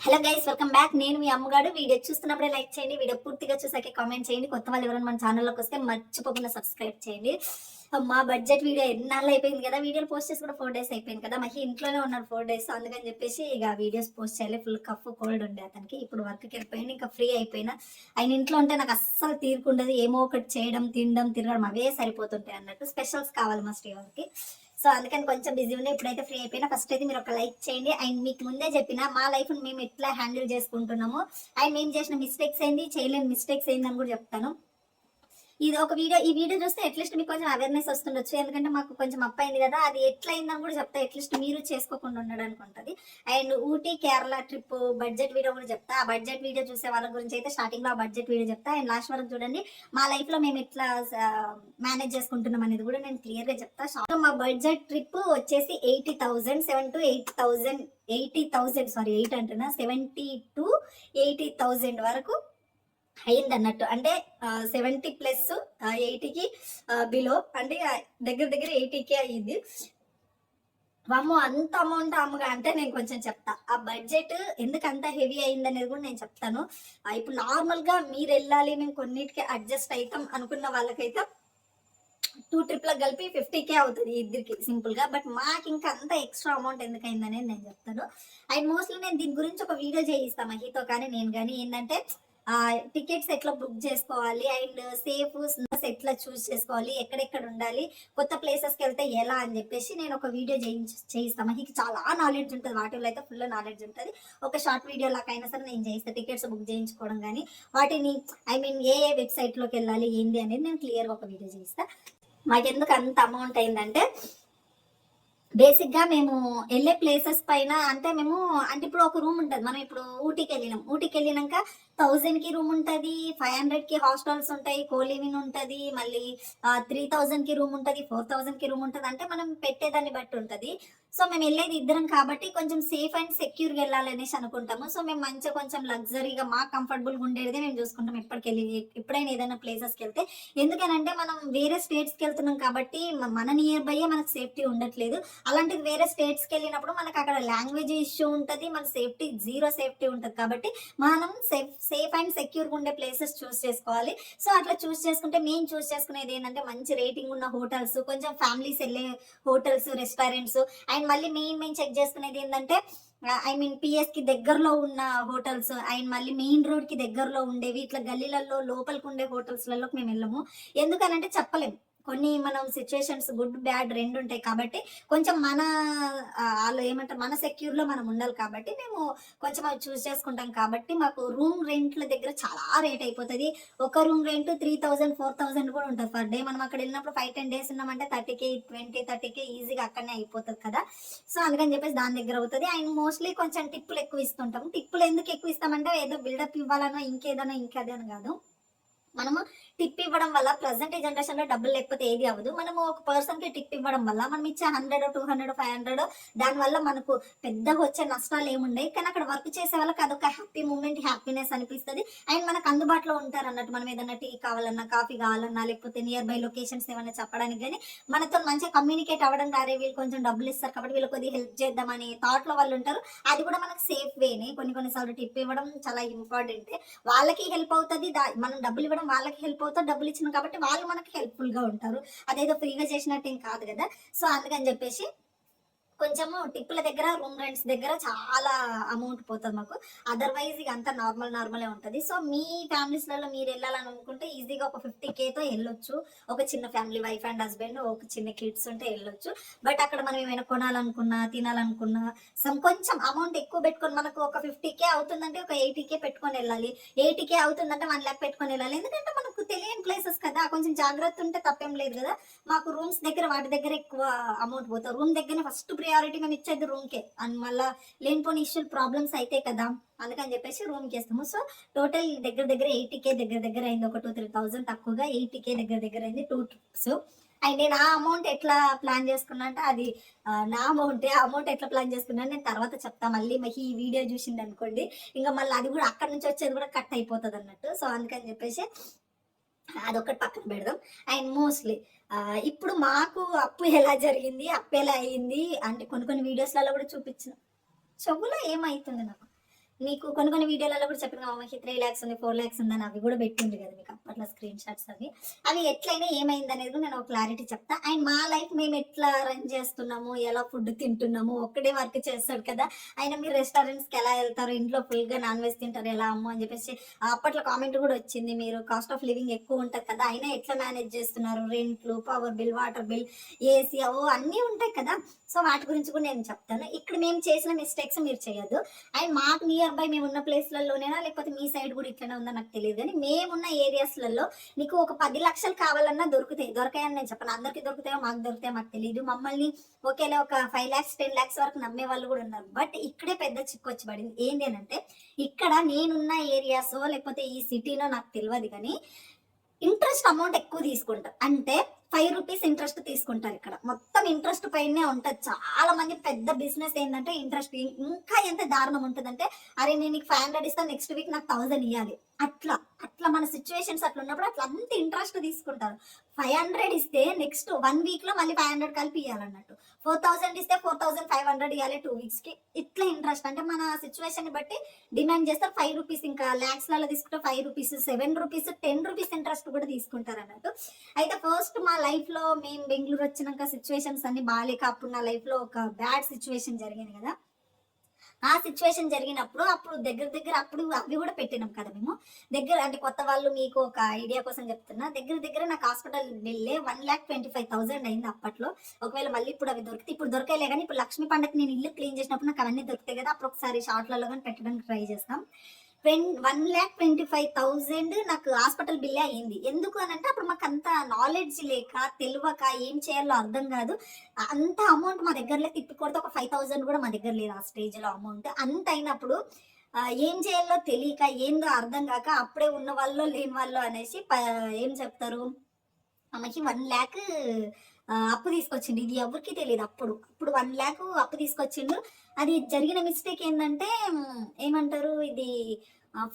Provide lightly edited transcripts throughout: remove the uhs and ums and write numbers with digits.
Hello guys, welcome back. నేను మీ అమ్మగాడు. Video చూస్తున్నప్పుడే like చేయండి, video పూర్తిగా చూసాకే కామెంట్ చేయండి. కొత్త వాళ్ళు ఎవరైనా మన ఛానల్లోకి వస్తే మర్చిపోకుండా సబ్స్క్రైబ్ చేయండి. మా బడ్జెట్ వీడియో ఎన్నాళ్ళు అయిపోయింది కదా, వీడియోలు పోస్ట్ చేసి కూడా 4 days అయిపోయింది కదా. మహి ఇంట్లోనే ఉన్నాడు 4 days, అందుకని చెప్పేసి ఇక వీడియోస్ పోస్ట్ చేయాలి. ఫుల్ కఫ్ కోల్డ్ ఉండే అతనికి. ఇప్పుడు వర్క్కి వెళ్ళిపోయింది, ఇంకా ఫ్రీ అయిపోయినా. ఆయన ఇంట్లో ఉంటే నాకు అస్సలు తీరుకుండదు. ఏమో ఒకటి చేయడం, తినడం, తిరగడం అవే సరిపోతుంటాయి అన్నట్టు. స్పెషల్స్ కావాలి మా శ్రీవారికి. సో అందుకని కొంచెం బిజీ ఉన్నాయి. ఇప్పుడైతే ఫ్రీ అయిపోయినా. ఫస్ట్ అయితే మీరు ఒక లైక్ చేయండి. అండ్ మీకు ముందే చెప్పిన మా లైఫ్ మేము ఎట్లా హ్యాండిల్ చేసుకుంటున్నాము, అండ్ మేము చేసిన మిస్టేక్స్ ఏంటి, చేయలేని మిస్టేక్స్ ఏంటి అని కూడా చెప్తాను. ఇది ఒక వీడియో, ఈ వీడియో చూస్తే అట్లీస్ట్ మీకు కొంచెం అవేర్నెస్ వస్తుండొచ్చు. ఎందుకంటే మాకు కొంచెం అప్ అయింది కదా, అది ఎట్లా అయిందని కూడా చెప్తా. అట్లీస్ట్ మీరు చేసుకోకుండా ఉండడానికి ఉంటుంది. And Ooty Kerala trip budget video కూడా చెప్తా. ఆ బడ్జెట్ వీడియో చూసే వాళ్ళ గురించి అయితే స్టార్టింగ్ లో ఆ బడ్జెట్ వీడియో చెప్తా. అండ్ లాస్ట్ వరకు చూడండి. మా లైఫ్ లో మేము ఎట్లా మేనేజ్ చేసుకుంటున్నాం అనేది కూడా నేను క్లియర్ గా చెప్తా. సో మా బడ్జెట్ ట్రిప్ వచ్చేసి 80,000, 7 to 8,000, 80,000 సారీ 8 అంటున్నా, 70 to 80,000 వరకు అయింది అన్నట్టు. అంటే 70 ప్లస్ 80కి బిలో, అంటే దగ్గర దగ్గర 80K అయ్యింది. వామ్మో, అంత అమౌంట్ అమ్మగా అంటే నేను కొంచెం చెప్తా. ఆ బడ్జెట్ ఎందుకు అంత హెవీ అయింది అనేది కూడా నేను చెప్తాను. ఇప్పుడు నార్మల్ గా మీరు వెళ్ళాలి, మేము కొన్నిటికి అడ్జస్ట్ అవుతాం అనుకున్న వాళ్ళకైతే 2 ట్రిప్లకు కలిపి 50K అవుతుంది ఇద్దరికి సింపుల్ గా. బట్ మాకు ఇంకా అంత ఎక్స్ట్రా అమౌంట్ ఎందుకు అయిందనేది నేను చెప్తాను. అండ్ మోస్ట్లీ నేను దీని గురించి ఒక వీడియో చేయిస్తాను మహితో కానీ నేను కానీ. ఏంటంటే టికెట్స్ ఎట్లా బుక్ చేసుకోవాలి, అండ్ సేఫ్ ఎట్లా చూస్ చేసుకోవాలి, ఎక్కడెక్కడ ఉండాలి, కొత్త ప్లేసెస్కి వెళ్తే ఎలా అని చెప్పేసి నేను ఒక వీడియో చేయిస్తాను. మహికి చాలా నాలెడ్జ్ ఉంటుంది, వాటిలో అయితే ఫుల్ నాలెడ్జ్ ఉంటుంది. ఒక షార్ట్ వీడియో లాగా అయినా సరే నేను చేయిస్తాను. టికెట్స్ బుక్ చేయించుకోవడం కానీ, వాటిని ఏ వెబ్సైట్లోకి వెళ్ళాలి ఏంటి అనేది నేను క్లియర్గా ఒక వీడియో చేయిస్తాను. మాకెందుకు అంత అమౌంట్ అయిందంటే, బేసిక్ గా మేము వెళ్ళే ప్లేసెస్ పైన, అంటే మేము అంటే ఇప్పుడు ఒక రూమ్ ఉంటుంది. మనం ఇప్పుడు ఊటీకి వెళ్ళినాం, ఊటీకి వెళ్ళినాక 1000కి రూమ్ ఉంటుంది, 500కి హాస్టల్స్ ఉంటాయి, కోలివిన్ ఉంటుంది, మళ్ళీ 3000కి రూమ్ ఉంటుంది, 4000కి రూమ్ ఉంటుంది. అంటే మనం పెట్టేదాన్ని బట్టి ఉంటుంది. సో మేము వెళ్ళేది ఇద్దరం కాబట్టి కొంచెం సేఫ్ అండ్ సెక్యూర్గా వెళ్ళాలనేసి అనుకుంటాము. సో మేము మంచిగా కొంచెం లగ్జరీగా మా కంఫర్టబుల్గా ఉండేది మేము చూసుకుంటాం ఎప్పుడైనా ఏదైనా ప్లేసెస్కి వెళ్తే. ఎందుకనంటే మనం వేరే స్టేట్స్కి వెళ్తున్నాం కాబట్టి మన నియర్ బై మనకు సేఫ్టీ ఉండట్లేదు. అలాంటిది వేరే స్టేట్స్కి వెళ్ళినప్పుడు మనకు అక్కడ లాంగ్వేజ్ ఇష్యూ ఉంటుంది, మన సేఫ్టీ జీరో సేఫ్టీ ఉంటుంది. కాబట్టి మనం సేఫ్ అండ్ సెక్యూర్గా ఉండే ప్లేసెస్ చూస్ చేసుకోవాలి. సో అట్లా చూస్ చేసుకుంటే మేము చూస్ చేసుకునేది ఏంటంటే మంచి రేటింగ్ ఉన్న హోటల్స్, కొంచెం ఫ్యామిలీస్ వెళ్ళే హోటల్స్, రెస్టారెంట్స్. అండ్ మళ్ళీ మేము చెక్ చేసుకునేది ఏంటంటే పిఎస్ కి దగ్గరలో ఉన్న హోటల్స్, అండ్ మళ్ళీ మెయిన్ రోడ్ కి దగ్గరలో ఉండేవి. ఇట్లా గల్లీలలో లోపలికి ఉండే హోటల్స్లలోకి మేము వెళ్ళము. ఎందుకనంటే చెప్పలేము, కొన్ని మనం సిచ్యువేషన్స్ గుడ్ బ్యాడ్ రెండు ఉంటాయి. కాబట్టి కొంచెం వాళ్ళు ఏమంటారు, మన సెక్యూర్ లో మనం ఉండాలి. కాబట్టి మేము కొంచెం అవి చూస్ చేసుకుంటాం. కాబట్టి మాకు రూమ్ రెంట్ల దగ్గర చాలా రేట్ అయిపోతుంది. ఒక రూమ్ రెంట్ 3000, 4000 కూడా ఉంటుంది పర్ డే. మనం అక్కడ వెళ్ళినప్పుడు 5-10 days ఉన్నామంటే 30K, 20-30K ఈజీగా అక్కడనే అయిపోతుంది కదా. సో అందుకని చెప్పేసి దాని దగ్గర అవుతుంది. అండ్ మోస్ట్లీ కొంచెం టిప్పులు ఎక్కువ ఇస్తుంటాం. టిప్పులు ఎందుకు ఎక్కువ ఇస్తామంటే ఏదో బిల్డప్ ఇవ్వాలనో ఇంకేదైనా కాదు. మనము టిప్ ఇవ్వడం వల్ల ప్రజెంట్ జనరేషన్ లో డబ్బులు లేకపోతే ఏది అవ్వదు. మనము ఒక పర్సన్ కి టిప్ ఇవ్వడం వల్ల మనం ఇచ్చే 100, 200, 500 దాని వల్ల మనకు పెద్దగా వచ్చే నష్టాలు ఏముండయి. కానీ అక్కడ వర్క్ చేసే వాళ్ళకి అదొక హ్యాపీ మూమెంట్, హ్యాపీనెస్ అనిపిస్తుంది. అండ్ మనకు అందుబాటులో ఉంటారు అన్నట్టు. మనం ఏదైనా టీ కావాలన్నా, కాఫీ కావాలన్నా, లేకపోతే నియర్ బై లొకేషన్స్ ఏమైనా చెప్పడానికి కానీ మనతో మంచిగా కమ్యూనికేట్ అవ్వడం రారే. వీళ్ళు కొంచెం డబ్బులు ఇస్తారు కాబట్టి వీళ్ళు కొద్దిగా హెల్ప్ చేద్దామని థాట్ లో వాళ్ళు ఉంటారు. అది కూడా మనకు సేఫ్ వేనే. కొన్నిసార్లు టిప్ ఇవ్వడం చాలా ఇంపార్టెంట్. వాళ్ళకి హెల్ప్ అవుతుంది, మనం డబ్బులు ఇవ్వడం వాళ్ళకి హెల్ప్ అవుతుంది. డబ్బులు ఇచ్చినాం కాబట్టి వాళ్ళు మనకి హెల్ప్ఫుల్ గా ఉంటారు. అదేదో ఫ్రీగా చేసినట్టు ఏం కాదు కదా. సో అందుకని చెప్పేసి కొంచెము టిప్పుల దగ్గర, రూమ్ రెంట్స్ దగ్గర చాలా అమౌంట్ పోతుంది మాకు. అదర్వైజ్ ఇక అంతా నార్మలే ఉంటుంది. సో మీ ఫ్యామిలీస్లలో మీరు వెళ్ళాలని అనుకుంటే ఈజీగా ఒక 50Kతో వెళ్ళొచ్చు. ఒక చిన్న ఫ్యామిలీ, వైఫ్ అండ్ హస్బెండ్, ఒక చిన్న కిడ్స్ ఉంటే వెళ్ళొచ్చు. బట్ అక్కడ మనం ఏమైనా కొనాలనుకున్నా, తినాలనుకున్నా కొంచెం అమౌంట్ ఎక్కువ పెట్టుకొని, మనకు ఒక 50K అవుతుందంటే ఒక 80K పెట్టుకొని వెళ్ళాలి. 80K అవుతుందంటే 1 lakh పెట్టుకొని వెళ్ళాలి. ఎందుకంటే మనకు తెలియని ప్లేసెస్ కదా, కొంచెం జాగ్రత్త ఉంటే తప్పేం లేదు కదా. మాకు రూమ్స్ దగ్గర వాటి దగ్గర ఎక్కువ అమౌంట్ పోతుంది. రూమ్ దగ్గర ఫస్ట్ ప్రియారిటీ మేము ఇచ్చేది రూమ్కే. అండ్ మళ్ళీ లేనిపోని ఇష్యూలు, ప్రాబ్లమ్స్ అయితే కదా, అందుకని చెప్పేసి రూమ్కి వేస్తాము. సో టోటల్ దగ్గర దగ్గర 80K దగ్గర అయింది. ఒక 2-3,000 తక్కువగా 80K దగ్గర అయింది 2 trips. అండ్ నేను ఆ అమౌంట్ ఎట్లా ప్లాన్ చేసుకున్నా అంటే, అది నా అమౌంట్ ఎట్లా ప్లాన్ చేసుకున్నా నేను తర్వాత చెప్తా. మళ్ళీ ఈ వీడియో చూసింది అనుకోండి, ఇంకా మళ్ళీ అది కూడా అక్కడ నుంచి వచ్చేది కూడా కట్ అయిపోతుంది అన్నట్టు. సో అందుకని చెప్పేసి అదొకటి పక్కన పెడదాం. అండ్ మోస్ట్లీ ఇప్పుడు మాకు అప్పు ఎలా జరిగింది, అప్పు ఎలా అయ్యింది అంటే కొన్ని వీడియోస్లలో కూడా చూపించిన. చెవులో ఏమైతుంది నాకు, మీకు కొన్ని వీడియోలలో కూడా చెప్పిన మమ్మకి 3 lakhs ఉంది 4 lakhs ఉందని అవి కూడా పెట్టింది కదా మీకు అప్పట్లో స్క్రీన్ షాట్స్ అవి ఎట్లయినా ఏమైంది అనేది నేను ఒక క్లారిటీ చెప్తా. అండ్ మా లైఫ్ మేము ఎట్లా రన్ చేస్తున్నాము, ఎలా ఫుడ్ తింటున్నాము, ఒక్కడే వర్క్ చేస్తాడు కదా ఆయన, మీరు రెస్టారెంట్స్కి ఎలా వెళ్తారు, ఇంట్లో ఫుల్గా నాన్ వెజ్ తింటారు ఎలా అమ్ము అని చెప్పేసి అప్పట్లో కామెంట్ కూడా వచ్చింది. మీరు కాస్ట్ ఆఫ్ లివింగ్ ఎక్కువ ఉంటుంది కదా అయినా ఎట్లా మేనేజ్ చేస్తున్నారు, రెంట్లు, power bill, water bill, AC అవో అన్నీ ఉంటాయి కదా. సో వాటి గురించి కూడా నేను చెప్తాను. ఇక్కడ మేము చేసిన మిస్టేక్స్ మీరు చేయొద్దు. అండ్ మాకు నియర్ బై మేము ఉన్న ప్లేస్లలోనేనా లేకపోతే మీ సైడ్ కూడా ఇట్లనే ఉందో నాకు తెలియదు, కానీ మేమున్న ఏరియాస్లలో నీకు ఒక 10 లక్షలు కావాలన్నా దొరుకుతాయని నేను చెప్పను. అందరికీ దొరుకుతాయో మాకు దొరుకుతాయో మాకు తెలియదు. మమ్మల్ని ఒకేలా ఒక 5 lakhs 10 lakhs వరకు నమ్మే వాళ్ళు కూడా ఉన్నారు. బట్ ఇక్కడే పెద్ద చిక్కు వచ్చి పడింది. ఏంటి అని అంటే ఇక్కడ నేనున్న ఏరియాసో లేకపోతే ఈ సిటీలో నాకు తెలియదు, కానీ ఇంట్రెస్ట్ అమౌంట్ ఎక్కువ తీసుకుంటారు. అంటే 5 రూపీస్ ఇంట్రెస్ట్ తీసుకుంటారు. ఇక్కడ మొత్తం ఇంట్రెస్ట్ పైనే ఉంటుంది. చాలా మంది పెద్ద బిజినెస్ ఏంటంటే ఇంట్రెస్ట్ ఇంకా ఎంత దారుణం ఉంటుందంటే, అరే నేను నీకు 500 ఇస్తాను, నెక్స్ట్ వీక్ నాకు 1000 ఇవ్వాలి. అట్లా అట్లా మన సిచ్యువేషన్స్ అట్లా ఉన్నప్పుడు అట్లా అంత ఇంట్రెస్ట్ తీసుకుంటారు. 500 ఇస్తే నెక్స్ట్ 1 week లో మళ్ళీ 500 కలిపి ఇవ్వాలన్నట్టు. 4000 ఇస్తే 4500 ఇవ్వాలి 2 weeks కి. ఇట్లా ఇంట్రెస్ట్ అంటే మన సిచ్యువేషన్ ని బట్టి డిమాండ్ చేస్తారు. 5 రూపీస్ ఇంకా లాక్స్ లలో తీసుకుంటే 5 రూపీస్, 7 రూపీస్, 10 రూపీస్ ఇంట్రెస్ట్ కూడా తీసుకుంటారు అన్నట్టు. అయితే ఫస్ట్ మా లైఫ్ లో మేము బెంగళూరు వచ్చినాక సిచ్యువేషన్స్ అన్ని బాగాలేక అప్పుడు నా లైఫ్ లో ఒక బ్యాడ్ సిచ్యువేషన్ జరిగింది కదా. ఆ సిచ్యువేషన్ జరిగినప్పుడు అప్పుడు దగ్గర అప్పుడు అవి కూడా పెట్టినాం కదా మేము దగ్గర. అంటే కొత్త వాళ్ళు మీకు ఒక ఐడియా కోసం చెప్తున్నా, దగ్గర నాకు హాస్పిటల్ బిల్లే 1,25,000 అయింది అప్పట్లో. ఒకవేళ మళ్ళీ ఇప్పుడు అవి దొరికితే, ఇప్పుడు దొరకలే కానీ ఇప్పుడు లక్ష్మీ పండగకి నేను ఇల్లు క్లీన్ చేసినప్పుడు నాకు అవన్నీ దొరుకుతాయి కదా, అప్పుడు ఒకసారి షార్ట్లలో కానీ పెట్టడానికి ట్రై చేస్తాం. 1,25,000 నాకు హాస్పిటల్ బిల్లే అయ్యింది. ఎందుకు అని అంటే అప్పుడు మాకు అంత నాలెడ్జ్ లేక తెలియక ఏం చేయాలో అర్థం కాదు. అంత అమౌంట్ మా దగ్గర లేదు. తిప్పి కొడితే ఒక 5,000 కూడా మా దగ్గర లేదు ఆ స్టేజ్లో అమౌంట్. అంత అయినప్పుడు ఏం చేయాలో తెలియక ఏందో అర్థం కాక అప్పుడే ఉన్న వాళ్ళు లేని వాళ్ళు అనేసి ఏం చెప్తారు, ఆమెకి 1 lakh అప్పు తీసుకొచ్చిండు. ఇది ఎవరికి తెలియదు. అప్పుడు 1 lakh అప్పు తీసుకొచ్చిండు. అది జరిగిన మిస్టేక్ ఏంటంటే ఏమంటారు, ఇది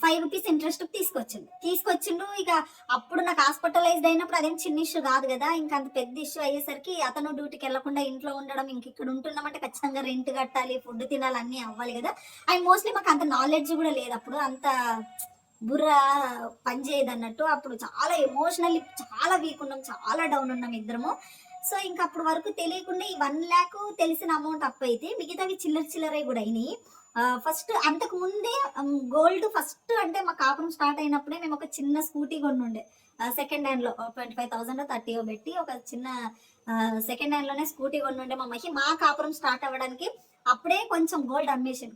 5 రూపీస్ ఇంట్రెస్ట్ తీసుకొచ్చిండు. ఇక అప్పుడు నాకు హాస్పిటలైజ్డ్ అయినప్పుడు అదేం చిన్న ఇష్యూ కాదు కదా, ఇంకా అంత పెద్ద ఇష్యూ అయ్యేసరికి అతను డ్యూటీకి వెళ్లకుండా ఇంట్లో ఉండడం, ఇంక ఇక్కడ ఉంటున్నామంటే ఖచ్చితంగా రెంట్ కట్టాలి, ఫుడ్ తినాలి, అన్నీ అవ్వాలి కదా. అండ్ మోస్ట్లీ మాకు అంత నాలెడ్జ్ కూడా లేదు అప్పుడు, అంత బుర్ర పనిచేయదు అన్నట్టు. అప్పుడు చాలా ఎమోషనల్లీ చాలా వీక్ ఉన్నాం, చాలా డౌన్ ఉన్నాం ఇద్దరము. సో ఇంకా అప్పుడు వరకు తెలియకుండా ఈ 1 lakh తెలిసిన అమౌంట్ అప్పు అయితే మిగతావి చిల్లర కూడా అయినాయి. ఫస్ట్ అంతకు ముందే గోల్డ్ ఫస్ట్ అంటే మా కాపురం స్టార్ట్ అయినప్పుడే మేము ఒక చిన్న స్కూటీ కొనుండే సెకండ్ హ్యాండ్ లో 25,000 30 పెట్టి ఒక చిన్న సెకండ్ హ్యాండ్ లోనే స్కూటీ కొనుండే మా మహి. మా కాపురం స్టార్ట్ అవ్వడానికి అప్పుడే కొంచెం గోల్డ్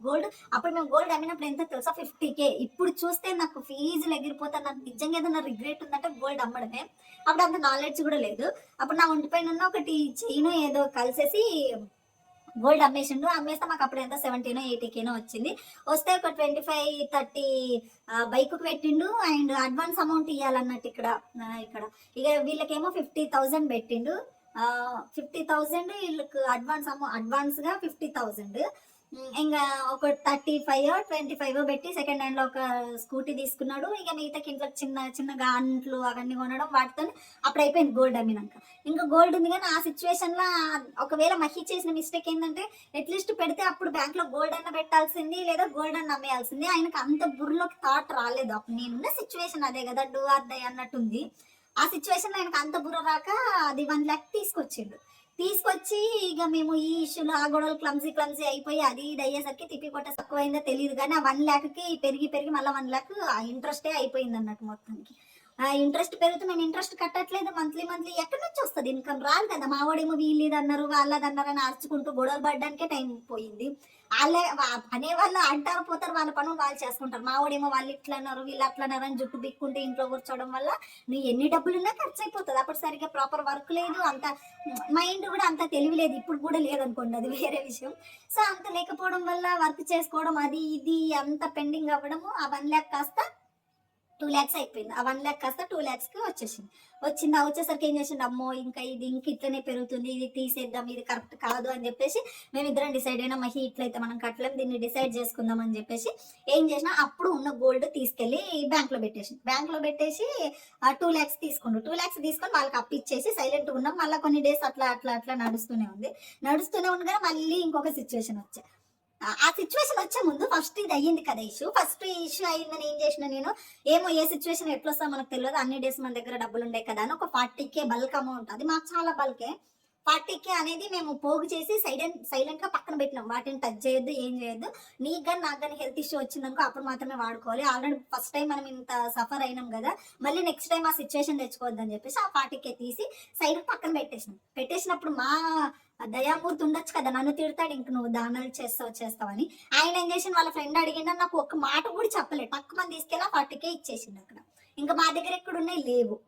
గోల్డ్ అప్పుడు మేము గోల్డ్ అమ్మినప్పుడు ఎంత తెలుసా, 50K. ఇప్పుడు చూస్తే నాకు ఫీజులు ఎగిరిపోతా, నాకు నిజంగా ఏదైనా రిగ్రెట్ ఉందంటే గోల్డ్ అమ్మడమే. అప్పుడు అంత నాలెడ్జ్ కూడా లేదు. అప్పుడు నా ఒంటి పైన ఉన్న ఒకటి చైన్ ఏదో కలిసేసి గోల్డ్ అమ్మేసిండు. అమ్మేస్తే మాకు అప్పుడు ఎంత 70 80K వచ్చింది. వస్తే ఒక 25-30 బైక్ పెట్టిండు. అండ్ అడ్వాన్స్ అమౌంట్ ఇవ్వాలన్నట్టు ఇక్కడ ఇక వీళ్ళకేమో 50,000 పెట్టిండు. 50,000 వీళ్ళకి అడ్వాన్స్ గా 50,000. ఇంకా ఒక 35-25 పెట్టి సెకండ్ హ్యాండ్ లో ఒక స్కూటీ తీసుకున్నాడు. ఇక మిగతా ఇంట్లో చిన్న గాంట్లు అవన్నీ కొనడం, వాటితో అప్పుడు అయిపోయింది గోల్డ్ అమ్మినాక. ఇంకా గోల్డ్ ఉంది కానీ ఆ సిచ్యువేషన్ లో ఒకవేళ మహి చేసిన మిస్టేక్ ఏంటంటే అట్లీస్ట్ పెడితే అప్పుడు బ్యాంక్ లో గోల్డ్ అన్న పెట్టాల్సింది లేదా గోల్డ్ అన్న అమ్మేయాల్సింది. ఆయనకు అంత బుర్రలోకి థాట్ రాలేదు. అప్పుడు నేనున్న సిచ్యువేషన్ అదే కదా, డూ ఆర్ డై అన్నట్టుంది. ఆ సిచ్యువేషన్ ఆయనకు అంత బుర్ర రాక అది 1 lakh తీసుకొచ్చి ఇక మేము ఈ ఇష్యూలో ఆ గొడవలు క్లమ్జీ అయిపోయి అది ఇది అయ్యేసరికి తిప్పి కొట్ట తక్కువైందో తెలియదు కానీ ఆ 1 lakh పెరిగి మళ్ళీ 1 lakh ఆ ఇంట్రెస్టే అయిపోయింది అన్నట్టు మొత్తానికి. ఆ ఇంట్రెస్ట్ పెరిగితే మేము ఇంట్రెస్ట్ కట్టట్లేదు, మంత్లీ ఎక్కడి నుంచి వస్తుంది, ఇన్కమ్ రాదు కదా. మావాడేమో వీళ్ళది అన్నారు వాళ్ళదన్నారు అని అరుచుకుంటూ గొడవలు పడడానికే టైం పోయింది. వాళ్ళే అనే వాళ్ళు అంటారు పోతారు, వాళ్ళ పనులు వాళ్ళు చేసుకుంటారు. మావాడేమో వాళ్ళు ఇట్లా అన్నారు వీళ్ళు అట్లా అన్నారు అని జుట్టు బిక్కుంటే ఇంట్లో కూర్చోవడం వల్ల నువ్వు ఎన్ని డబ్బులున్నా ఖర్చు అయిపోతుంది. అప్పుడు సరిగ్గా ప్రాపర్ వర్క్ లేదు, అంత మైండ్ కూడా అంత తెలివి లేదు. ఇప్పుడు కూడా లేదనుకోండి, అది వేరే విషయం. సో అంత లేకపోవడం వల్ల వర్క్ చేసుకోవడం అది ఇది అంత పెండింగ్ అవ్వడము, ఆ 1 lakh కాస్త 2 lakhs అయిపోయింది. ఆ 1 lakh కాస్త 2 lakhs వచ్చేసరికి ఏం చేసిండు, అమ్మో ఇంకా ఇట్లనే పెరుగుతుంది, ఇది తీసేద్దాం, ఇది కరెక్ట్ కాదు అని చెప్పేసి మేమిద్దరం డిసైడ్ అయినా, మహి ఇట్లయితే మనం కట్టలేం, దీన్ని డిసైడ్ చేసుకుందాం అని చెప్పేసి ఏం చేసినా అప్పుడు ఉన్న గోల్డ్ తీసుకెళ్లి బ్యాంక్ లో పెట్టేసి 2 lakhs తీసుకుండు. 2 lakhs తీసుకొని వాళ్ళకి అప్పిచ్చేసి సైలెంట్ ఉన్నాం. మళ్ళీ కొన్ని డేస్ అట్లా నడుస్తూనే ఉంది కానీ మళ్ళీ ఇంకొక సిచ్యువేషన్ ఆ సిచ్యువేషన్ వచ్చే ముందు ఫస్ట్ ఇది అయ్యింది కదా ఇష్యూ. ఫస్ట్ ఈ ఇష్యూ అయిందని ఏం చేసిన నేను, ఏమో ఏ సిచ్యువేషన్ ఎట్లొస్తా మనకు తెలియదు, అన్ని డేస్ మన దగ్గర డబ్బులు ఉండే కదా అని ఒక 40K బల్క్ అమౌంట్, అది మాకు చాలా బల్కే. 40K అనేది మేము పోగు చేసి సైలెంట్ గా పక్కన పెట్టినాం. వాటిని టచ్ చేయొద్దు, ఏం చేయొద్దు. నీకు కానీ నాకు కానీ హెల్త్ ఇష్యూ వచ్చిందనుకో అప్పుడు మాత్రమే వాడుకోవాలి. ఆల్రెడీ ఫస్ట్ టైం మనం ఇంత సఫర్ అయినాం కదా, మళ్ళీ నెక్స్ట్ టైం ఆ సిచ్యువేషన్ తెచ్చుకోవద్దు అని చెప్పేసి ఆ 40K తీసి సైడ్ పక్కన పెట్టేసినాం. పెట్టేసినప్పుడు మా దయామూర్తి ఉండొచ్చు కదా, నన్ను తిడతాడు ఇంక నువ్వు దానాలు చేస్తావని. ఆయన ఏం చేసిన, వాళ్ళ ఫ్రెండ్ అడిగిండ, నాకు ఒక్క మాట కూడా చెప్పలేదు. పక్క మంది తీసుకెళ్ళి 40K ఇచ్చేసిండు అక్కడ. ఇంకా మా దగ్గర ఎక్కడున్నాయి లేవు.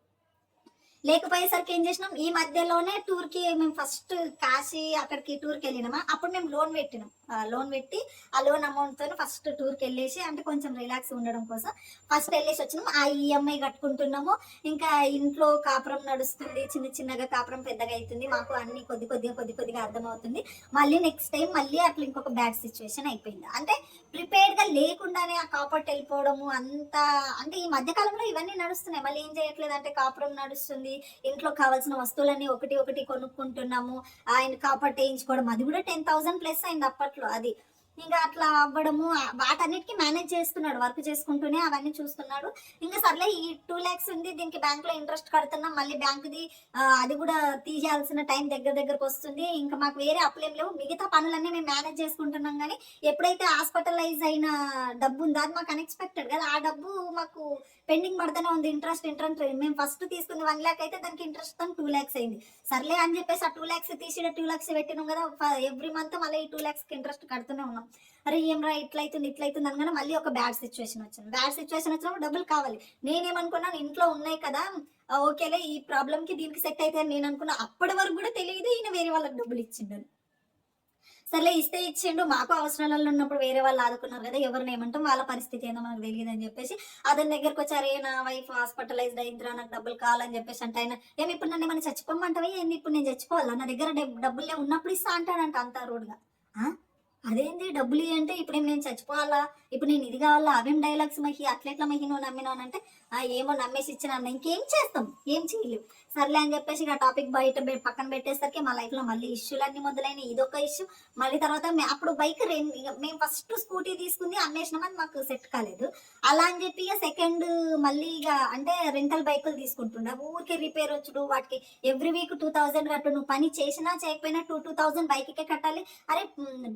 లేకపోయేసరికి ఏం చేసినాం, ఈ మధ్యలోనే టూర్ కి మేము ఫస్ట్ కాశీ అక్కడికి టూర్ కి వెళ్ళినామా, అప్పుడు మేము లోన్ పెట్టినాం. లోన్ పెట్టి ఆ లోన్ అమౌంట్ తో ఫస్ట్ టూర్ కి వెళ్ళేసి, అంటే కొంచెం రిలాక్స్ ఉండడం కోసం ఫస్ట్ వెళ్ళేసి వచ్చినాం. ఆ ఈఎంఐ కట్టుకుంటున్నాము. ఇంకా ఇంట్లో కాపురం నడుస్తుంది, చిన్న చిన్నగా కాపురం పెద్దగా అవుతుంది. మాకు అన్ని కొద్దిగా అర్థమవుతుంది. మళ్ళీ నెక్స్ట్ టైం మళ్ళీ అట్లా ఇంకొక బ్యాడ్ సిచ్యువేషన్ అయిపోయింది. అంటే ప్రిపేర్డ్ గా లేకుండానే ఆ కాపర్ట్ వెళ్ళిపోవడము అంతా. అంటే ఈ మధ్య కాలంలో ఇవన్నీ నడుస్తున్నాయి. మళ్ళీ ఏం చేయట్లేదు అంటే కాపురం నడుస్తుంది, ఇంట్లో కావాల్సిన వస్తువులన్నీ ఒకటి కొనుక్కుంటున్నాము. ఆయన కాపర్ట్ వేయించుకోవడం, అది కూడా 10,000 ప్లస్ అయింది అప్పట్లో. అది ఇంకా అట్లా అవ్వడము, వాటన్నిటికీ మేనేజ్ చేస్తున్నాడు, వర్క్ చేసుకుంటూనే అవన్నీ చూస్తున్నాడు. ఇంకా సర్లే ఈ 2 lakhs ఉంది, దీనికి బ్యాంక్ లో ఇంట్రెస్ట్ కడుతున్నాం, మళ్ళీ బ్యాంకుది అది కూడా తీసేయాల్సిన టైం దగ్గరకు వస్తుంది. ఇంకా మాకు వేరే అప్పులేం లేవు, మిగతా పనులన్నీ మేము మేనేజ్ చేసుకుంటున్నాం. కానీ ఎప్పుడైతే హాస్పిటలైజ్ అయిన డబ్బు ఉందో అది మాకు అన్ఎక్స్పెక్టెడ్ కదా, ఆ డబ్బు మాకు పెండింగ్ పడుతూనే ఉంది. ఇంట్రెస్ట్ మేము ఫస్ట్ తీసుకుంది 1 lakh అయితే దానికి ఇంట్రెస్ట్ తో 2 lakhs అయింది. సర్లే అని చెప్పేసి ఆ 2 lakhs తీసి 2 lakhs పెట్టినాం కదా, ఎవ్రీ మంత్ మళ్ళీ ఈ 2 lakhs కి ఇంట్రెస్ట్ కడుతూనే ఉన్నాం. అరే ఏం రా ఇట్లయితుంది అనగానే మళ్ళీ ఒక బ్యాడ్ సిచ్యువేషన్ వచ్చినప్పుడు డబ్బులు కావాలి. నేనేమనుకున్నాను, ఇంట్లో ఉన్నాయి కదా, ఓకేలే ఈ ప్రాబ్లం కి దీనికి సెట్ అయితే అని నేను అనుకున్నా. అప్పటి వరకు కూడా తెలియదు ఈయన వేరే వాళ్ళకి డబ్బులు ఇచ్చిండని. సర్లే ఇస్తే ఇచ్చిండు, మాకు అవసరాలలో ఉన్నప్పుడు వేరే వాళ్ళు ఆదుకున్నారు కదా, ఎవరిని ఏమంటాం, వాళ్ళ పరిస్థితి ఏందో మనకు తెలియదు అని చెప్పేసి అతని దగ్గరకు వచ్చారు. నా వైఫ్ హాస్పిటలైజ్డ్ అయిందిరా, నాకు డబ్బులు కావాలని చెప్పేసి అంటే ఆయన ఏమి ఇప్పుడు నన్ను ఏమైనా చచ్చిపోమంటావా ఏంది, ఇప్పుడు నేను చచ్చిపోవాలా, నా దగ్గర డబ్బులే ఉన్నప్పుడు ఇస్తా అంటాడంట అంత రూడ్గా. అదేంది డబ్బులు అంటే ఇప్పుడు నేను చచ్చిపోవాలా, ఇప్పుడు నేను ఇది కావాలా, అవేం డైలాగ్స్ మహి, అట్లెట్లా మహి నువ్వు నమ్మినానంటే ఏమో నమ్మేసి ఇచ్చిన, ఇంకేం చేస్తాం, ఏం చేయలేవు. సర్లే అని చెప్పేసి ఇక టాపిక్ బయట పక్కన పెట్టేసరికి మా లైఫ్ లో మళ్ళీ ఇష్యూలన్నీ మొదలైనవి. ఇదొక ఇష్యూ. మళ్ళీ తర్వాత అప్పుడు బైక్ మేము ఫస్ట్ స్కూటీ తీసుకుంది అమ్మేసినామని మాకు సెట్ కాలేదు. అలా అని చెప్పి ఇక సెకండ్ మళ్ళీ ఇక అంటే రెంటల్ బైకులు తీసుకుంటుండే, ఊరికే రిపేర్ వచ్చుడు, వాటికి ఎవ్రీ వీక్ 2,000 కట్టు, నువ్వు పని చేసినా చేయకపోయినా 2,000 బైక్కే కట్టాలి. అరే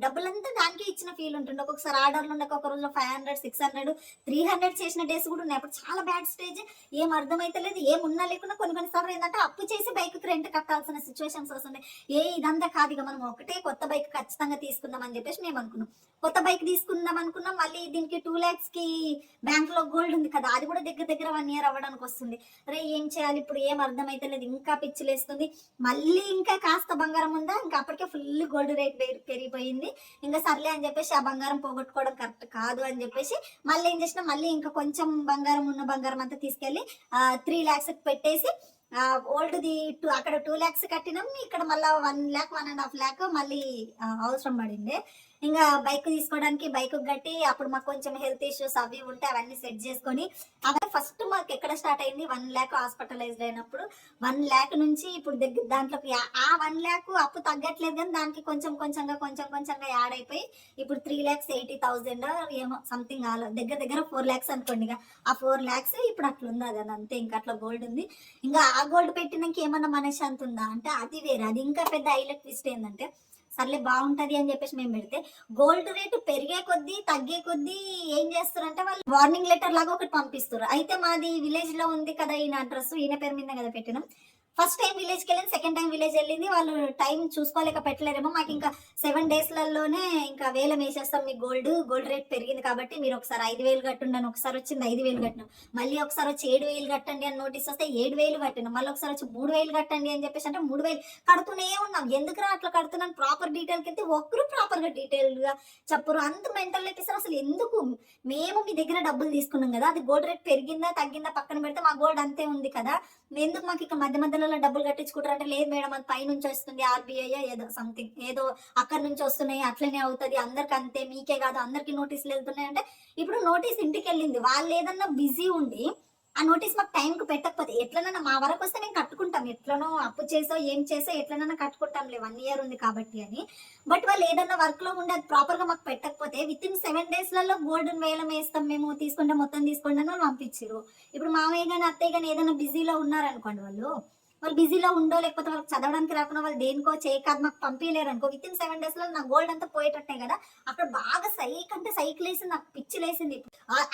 డబ్బులంతా దానికి ఇచ్చిన ఫీల్ ఉంటుంది. ఒక్కొక్కసారి ఆర్డర్లు ఉండక ఒక రోజులో 500, 600, 300 చేసిన డేస్ కూడా ఉన్నాయి. అప్పుడు చాలా బ్యాడ్ స్టేజ్, ఏం అర్థమైతే లేదు, ఏం ఉన్నా లేకున్నా కొన్నిసార్లు ఏంటంటే అప్పు చేసి బైక్ రెంట్ కట్టాల్సిన సిచ్యువేషన్స్ వస్తున్నాయి. ఇదంతా కాదు, ఇక మనం ఒకటే కొత్త బైక్ ఖచ్చితంగా తీసుకుందాం అని చెప్పేసి మేము అనుకున్నాం. కొత్త బైక్ తీసుకుందాం అనుకున్నాం. మళ్ళీ దీనికి 2 lakhs కి బ్యాంక్ లో గోల్డ్ ఉంది కదా, అది కూడా దగ్గర 1 year అవ్వడానికి వస్తుంది. అరే ఏం చేయాలి ఇప్పుడు, ఏం అర్థమైతే లేదు, ఇంకా పిచ్చిలేస్తుంది. మళ్ళీ ఇంకా కాస్త బంగారం ఉందా, ఇంకా అప్పటికే ఫుల్ గోల్డ్ రేట్ పెరిగిపోయింది. ఇంకా సర్లే అని చెప్పేసి ఆ బంగారం పోగొట్టుకోవడం కరెక్ట్ కాదు అని చెప్పేసి మళ్ళీ ఏం చేసినా, మళ్ళీ ఇంకా కొంచెం బంగారం అంతా తీసుకెళ్లి 3 lakhs పెట్టేసి ఓల్డ్ది అక్కడ 2 lakhs కట్టినాం. ఇక్కడ మళ్ళీ 1 lakh 1.5 lakh మళ్ళీ అవసరం పడింది. ఇంకా బైక్ తీసుకోవడానికి బైక్ కట్టి, అప్పుడు మాకు కొంచెం హెల్త్ ఇష్యూస్ అవి ఉంటే అవన్నీ సెట్ చేసుకొని, అదే ఫస్ట్ మాకు ఎక్కడ స్టార్ట్ అయింది 1 lakh హాస్పిటలైజ్డ్ అయినప్పుడు. 1 lakh నుంచి ఇప్పుడు దాంట్లోకి ఆ 1 lakh అప్పు తగ్గట్లేదు కానీ దానికి కొంచెంగా యాడ్ అయిపోయి ఇప్పుడు 3,80,000 ఏమో సంథింగ్ దగ్గర 4 lakhs అనుకోండి. ఆ 4 lakhs ఇప్పుడు అట్లా ఉంది, అది అంతే. ఇంకా అట్లా గోల్డ్ ఉంది. ఇంకా ఆ గోల్డ్ పెట్టినాక ఏమన్నా మనశ్శాంతి ఉందా అంటే అది వేరే. అది ఇంకా పెద్ద హైలైట్ ట్విస్ట్ ఏంటంటే, సర్లే బాగుంటది అని చెప్పేసి మేము పెడితే గోల్డ్ రేటు పెరిగే కొద్దీ తగ్గే కొద్దీ ఏం చేస్తారంటే వాళ్ళు వార్నింగ్ లెటర్ లాగా ఒకటి పంపిస్తారు. అయితే మాది విలేజ్ లో ఉంది కదా, ఈయన అడ్రస్ ఈయన పేరు మీద కదా పెట్టినాం. ఫస్ట్ టైం విలేజ్కి వెళ్ళింది, సెకండ్ టైం విలేజ్ వెళ్ళింది. వాళ్ళు టైం చూసుకోలేక పెట్టలేరేమో, మాకు ఇంకా 7 daysలలోనే ఇంకా వేలం వేసేస్తాం, మీ గోల్డ్ రేట్ పెరిగింది కాబట్టి మీరు ఒకసారి 5,000 కట్టండి అని. ఒకసారి వచ్చింది 5,000 కట్టినాం. మళ్ళీ ఒకసారి వచ్చి 7,000 కట్టండి అని నోటీస్ వస్తే 7,000 కట్టినాం. మళ్ళీ ఒకసారి వచ్చి 3,000 కట్టండి అని చెప్పేసి అంటే 3,000 కడుతూనే ఉన్నాం. ఎందుకురా అట్లా కడుతున్నాను, ప్రాపర్ డీటెయిల్కి వెళ్తే ఒక్కరు ప్రాపర్ గా డీటెయిల్ గా చెప్పరు. అంత మెంటల్ లెక్కిస్తారు. అసలు ఎందుకు, మేము మీ దగ్గర డబ్బులు తీసుకున్నాం కదా, అది గోల్డ్ రేట్ పెరిగిందా తగ్గిందా పక్కన పెడితే మా గోల్డ్ అంతే ఉంది కదా, ఎందుకు మాకు ఇక మధ్యలో డబ్బులు కట్టించుకుంటారు అంటే, లేదు మేడం అది పై నుంచి వస్తుంది, ఆర్బీఐ ఏదో సంథింగ్ ఏదో అక్కడ నుంచి వస్తున్నాయి, అట్లనే అవుతుంది, అందరికి అంతే, మీకే కాదు అందరికి నోటీసులు వెళ్తున్నాయి అంటే. ఇప్పుడు నోటీస్ ఇంటికి వెళ్ళింది, వాళ్ళు ఏదన్నా బిజీ ఉండి ఆ నోటీస్ మాకు టైంకి పెట్టకపోతే ఎట్లనన్నా మా వరకు వస్తే నేను కట్టుకుంటాం, ఎట్లనో అప్పు చేసో ఏం చేసో ఎట్లనన్నా కట్టుకుంటాంలే 1 year ఉంది కాబట్టి అని. బట్ వాళ్ళు ఏదన్నా వర్క్ లో ఉండి అది ప్రాపర్ గా మాకు పెట్టకపోతే విత్ ఇన్ 7 days లలో గోల్డ్ వేలం వేస్తాం మేము, తీసుకుంటే మొత్తం తీసుకోండి అని వాళ్ళు పంపించారు. ఇప్పుడు మామయ్య గాని అత్తయ్య గాని ఏదైనా బిజీలో ఉన్నారనుకోండి, వాళ్ళు బిజీలో ఉండో లేకపోతే వాళ్ళకి చదవడానికి రాకుండా వాళ్ళు దేనికో చేయకాదు మాకు పంపించలేరు అనుకో, విత్ ఇన్ 7 days లో నా గోల్డ్ అంతా పోయేటట్టే కదా. అక్కడ బాగా సైక్ అంటే సైకిల్ వేసింది, నాకు పిచ్చి లేసింది.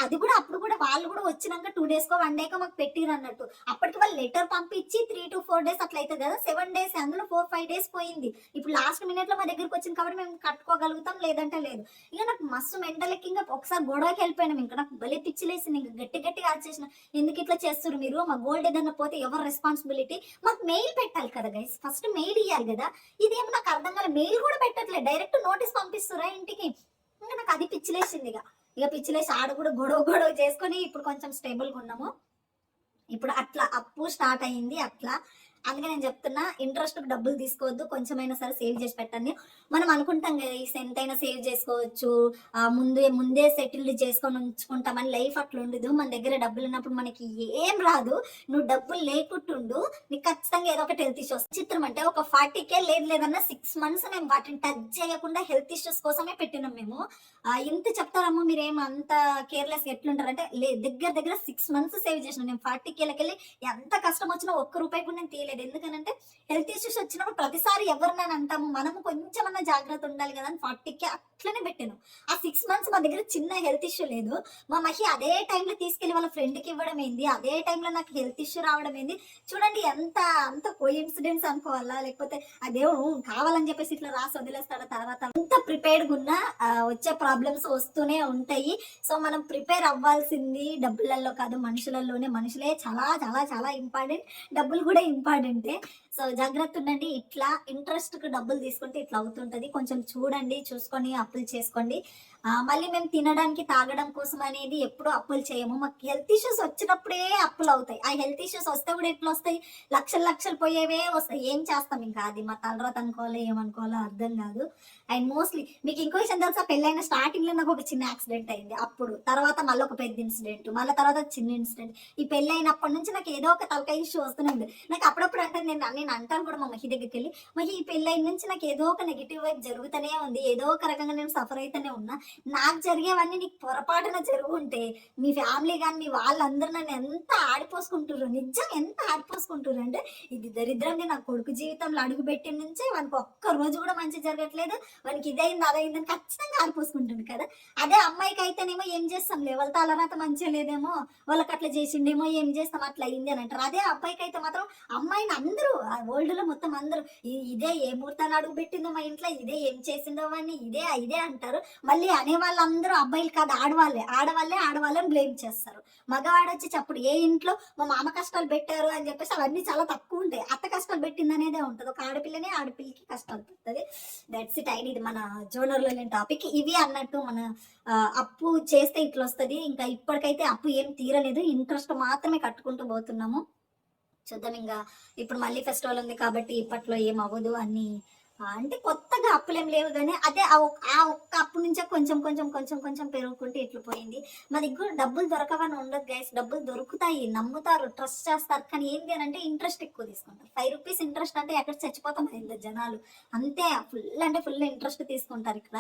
అది కూడా అప్పుడు కూడా వాళ్ళు కూడా వచ్చినాక 2 days కో 1 day కో మాకు పెట్టిరు అన్నట్టు. అప్పటికి వాళ్ళు లెటర్ పంపించి 3 to 4 days అట్లా అవుతుంది కదా, 7 days అందులో 4-5 days పోయింది. ఇప్పుడు లాస్ట్ మినిట్ లో మా దగ్గరకు వచ్చింది కాబట్టి మేము కట్టుకోగలుగుతాం, లేదంటే లేదు. ఇక నాకు మస్తు మెంటలెక్కి ఇంకా ఒకసారి గొడవకి వెళ్ళిపోయినాం. ఇంకా నాకు భలే పిచ్చి లేసింది, ఇంకా గట్టి గట్టిగా ఆచేసిన, ఎందుకు ఇట్లా చేస్తారు మీరు, మా గోల్డ్ ఏదన్నా పోతే ఎవరు రెస్పాన్సిబిలిటీ, మాకు మెయిల్ పెట్టాలి కదా గైస్, ఫస్ట్ మెయిల్ ఇవ్వాలి కదా. ఇదేమో నాకు అర్థం కాలే, మెయిల్ కూడా పెట్టట్లేదు, డైరెక్ట్ నోటీస్ పంపిస్తురా ఇంటికి. ఇంకా నాకు అది పిచ్చిలేసింది. ఇక పిచ్చిలేసి ఆడ కూడా గొడవ చేసుకొని ఇప్పుడు కొంచెం స్టేబుల్గా ఉన్నాము. ఇప్పుడు అట్లా అప్పు స్టార్ట్ అయ్యింది అట్లా. అందుకే నేను చెప్తున్నా, ఇంట్రెస్ట్ డబ్బులు తీసుకోవద్దు, కొంచెమైనా సరే సేవ్ చేసి పెట్టండి. మనం అనుకుంటాం కదా ఈ ఎంతైనా సేవ్ చేసుకోవచ్చు, ముందే సెటిల్డ్ చేసుకొని ఉంచుకుంటామని. లైఫ్ అట్లా ఉండదు. మన దగ్గర డబ్బులు ఉన్నప్పుడు మనకి ఏం రాదు. నువ్వు డబ్బులు లేకుంటుండు, నీకు ఖచ్చితంగా ఏదో ఒకటి హెల్త్ ఇష్యూస్. చిత్రం అంటే ఒక 40K లేదన్నా 6 months మేము వాటిని టచ్ చేయకుండా హెల్త్ ఇష్యూస్ కోసమే పెట్టినాం మేము. ఇంత చెప్తారమ్మో మీరేం అంత కేర్లెస్ ఎట్లుంటారంటే, దగ్గర 6 months సేవ్ చేసిన నేను. 40Kలకి వెళ్ళి ఎంత కష్టం వచ్చినా ఒక్క రూపాయి కూడా నేను తీయలేదు. ఎందుకనంటే హెల్త్ ఇష్యూస్ వచ్చినప్పుడు ప్రతిసారి ఎవరినైనా అంటాము, మనము కొంచెమన్నా జాగ్రత్త ఉండాలి కదా అని 40K అట్లనే పెట్టాను. ఆ 6 months మా దగ్గర చిన్న హెల్త్ ఇష్యూ లేదు. మా మహి అదే టైంలో తీసుకెళ్లి వాళ్ళ ఫ్రెండ్కి ఇవ్వడం ఏంది, అదే టైంలో నాకు హెల్త్ ఇష్యూ రావడం ఏంది. చూడండి అంత కోఇన్సిడెన్స్ అనుకోవాలా, లేకపోతే అదేమో కావాలని చెప్పేసి ఇట్లా రాసి వదిలేస్తాడు. తర్వాత అంత ప్రిపేర్డ్గా ఉన్న వచ్చే ప్రాబ్లమ్స్ వస్తూనే ఉంటాయి. సో మనం ప్రిపేర్ అవ్వాల్సింది డబ్బులలో కాదు, మనుషులలోనే. మనుషులే చాలా చాలా చాలా ఇంపార్టెంట్, డబ్బులు కూడా ఇంపార్టెంటే. సో జాగ్రత్త ఉండండి. ఇట్లా ఇంట్రెస్ట్ కు డబ్బులు తీసుకుంటే ఇట్లా అవుతుంటది. కొంచెం చూడండి, చూసుకొని అప్పులు చేసుకోండి. మళ్ళీ మేము తినడానికి తాగడం కోసం అనేది ఎప్పుడు అప్పులు చేయము. మాకు హెల్త్ ఇష్యూస్ వచ్చినప్పుడే అప్పులు అవుతాయి. ఆ హెల్త్ ఇష్యూస్ వస్తే కూడా ఎట్లా వస్తాయి, లక్షలు పోయేవే వస్తాయి. ఏం చేస్తాం ఇంకా, అది మా తలరాత అనుకోవాలో ఏమనుకోవాలో అర్థం కాదు. అండ్ మోస్ట్లీ మీకు ఇంకో విషయం తెలుసా, పెళ్ళైన స్టార్టింగ్ లో నాకు ఒక చిన్న యాక్సిడెంట్ అయింది. అప్పుడు తర్వాత మళ్ళీ ఒక పెద్ద ఇన్సిడెంట్, మళ్ళీ తర్వాత చిన్న ఇన్సిడెంట్. ఈ పెళ్ళైనప్పటి నుంచి నాకు ఏదో ఒక తలకాయ ఇష్యూ వస్తూనే ఉంది. నాకు అప్పుడప్పుడు అంటే నేను అంటాను కూడా మా మహి దగ్గరికి వెళ్ళి, మహి ఈ పెళ్ళైన నుంచి నాకు ఏదో ఒక నెగిటివ్ వైపు జరుగుతూనే ఉంది, ఏదో ఒక రకంగా నేను సఫర్ అయితేనే ఉన్నా. నాకు జరిగేవన్నీ నీకు పొరపాటున జరుగుంటే మీ ఫ్యామిలీ కానీ మీ వాళ్ళందరూ నన్ను ఎంత ఆడిపోసుకుంటారు, నిజం ఎంత ఆడిపోసుకుంటారు అంటే, ఇది దరిద్రంగా నా కొడుకు జీవితంలో అడుగు పెట్టిన నుంచే వానికి ఒక్క రోజు కూడా మంచి జరగట్లేదు, వానికి ఇదైంది అదైందని ఖచ్చితంగా ఆడిపోసుకుంటుంది కదా. అదే అమ్మాయికి అయితేనేమో ఏం చేస్తాంలే, వాళ్ళ తలరాత మంచిగా లేదేమో, వాళ్ళకి అట్లా చేసిండేమో, ఏం చేస్తాం అట్లా అయింది అని అంటారు. అదే అబ్బాయికి అయితే మాత్రం అమ్మాయిని అందరూ ఆ వరల్డ్ లో మొత్తం అందరూ ఇదే ఏ ముహూర్తాన్ని అడుగు పెట్టిందో మా ఇంట్లో, ఇదే ఏం చేసిందో అని ఇదే అంటారు. మళ్ళీ అనే వాళ్ళందరూ అబ్బాయిలు కాదు, ఆడవాళ్ళని బ్లేమ్ చేస్తారు. మగవాడు వచ్చి చెప్పడు ఏ ఇంట్లో మా మామ కష్టాలు పెట్టారు అని చెప్పేసి అవన్నీ చాలా తక్కువ ఉంటాయి. అత్త కష్టాలు పెట్టింది అనేదే ఉంటుంది. ఒక ఆడపిల్లకి కష్టాలు పెడుతుంది. That's it. ఇది మన జోనర్ లో లేని టాపిక్ ఇవి అన్నట్టు. మన అప్పు చేస్తే ఇట్లా వస్తుంది. ఇంకా ఇప్పటికైతే అప్పు ఏం తీరలేదు, ఇంట్రెస్ట్ మాత్రమే కట్టుకుంటూ పోతున్నాము. చూద్దాం. ఇంకా ఇప్పుడు మళ్ళీ ఫెస్టివల్ ఉంది కాబట్టి ఇప్పట్లో ఏం అవ్వదు అని, అంటే కొత్తగా అప్పులేం లేవు కానీ అదే ఆ ఒక్క అప్పు నుంచే కొంచెం పెరుగుకుంటే ఇట్లా పోయింది. మా దగ్గర డబ్బులు దొరకవని ఉండదు గైస్, డబ్బులు దొరుకుతాయి, నమ్ముతారు, ట్రస్ట్ చేస్తారు. కానీ ఏంటి అని అంటే ఇంట్రెస్ట్ ఎక్కువ తీసుకుంటారు. 5 rupees ఇంట్రెస్ట్ అంటే ఎక్కడ చచ్చిపోతాం ఇంత జనాలు, అంతే ఫుల్ ఇంట్రెస్ట్ తీసుకుంటారు ఇక్కడ.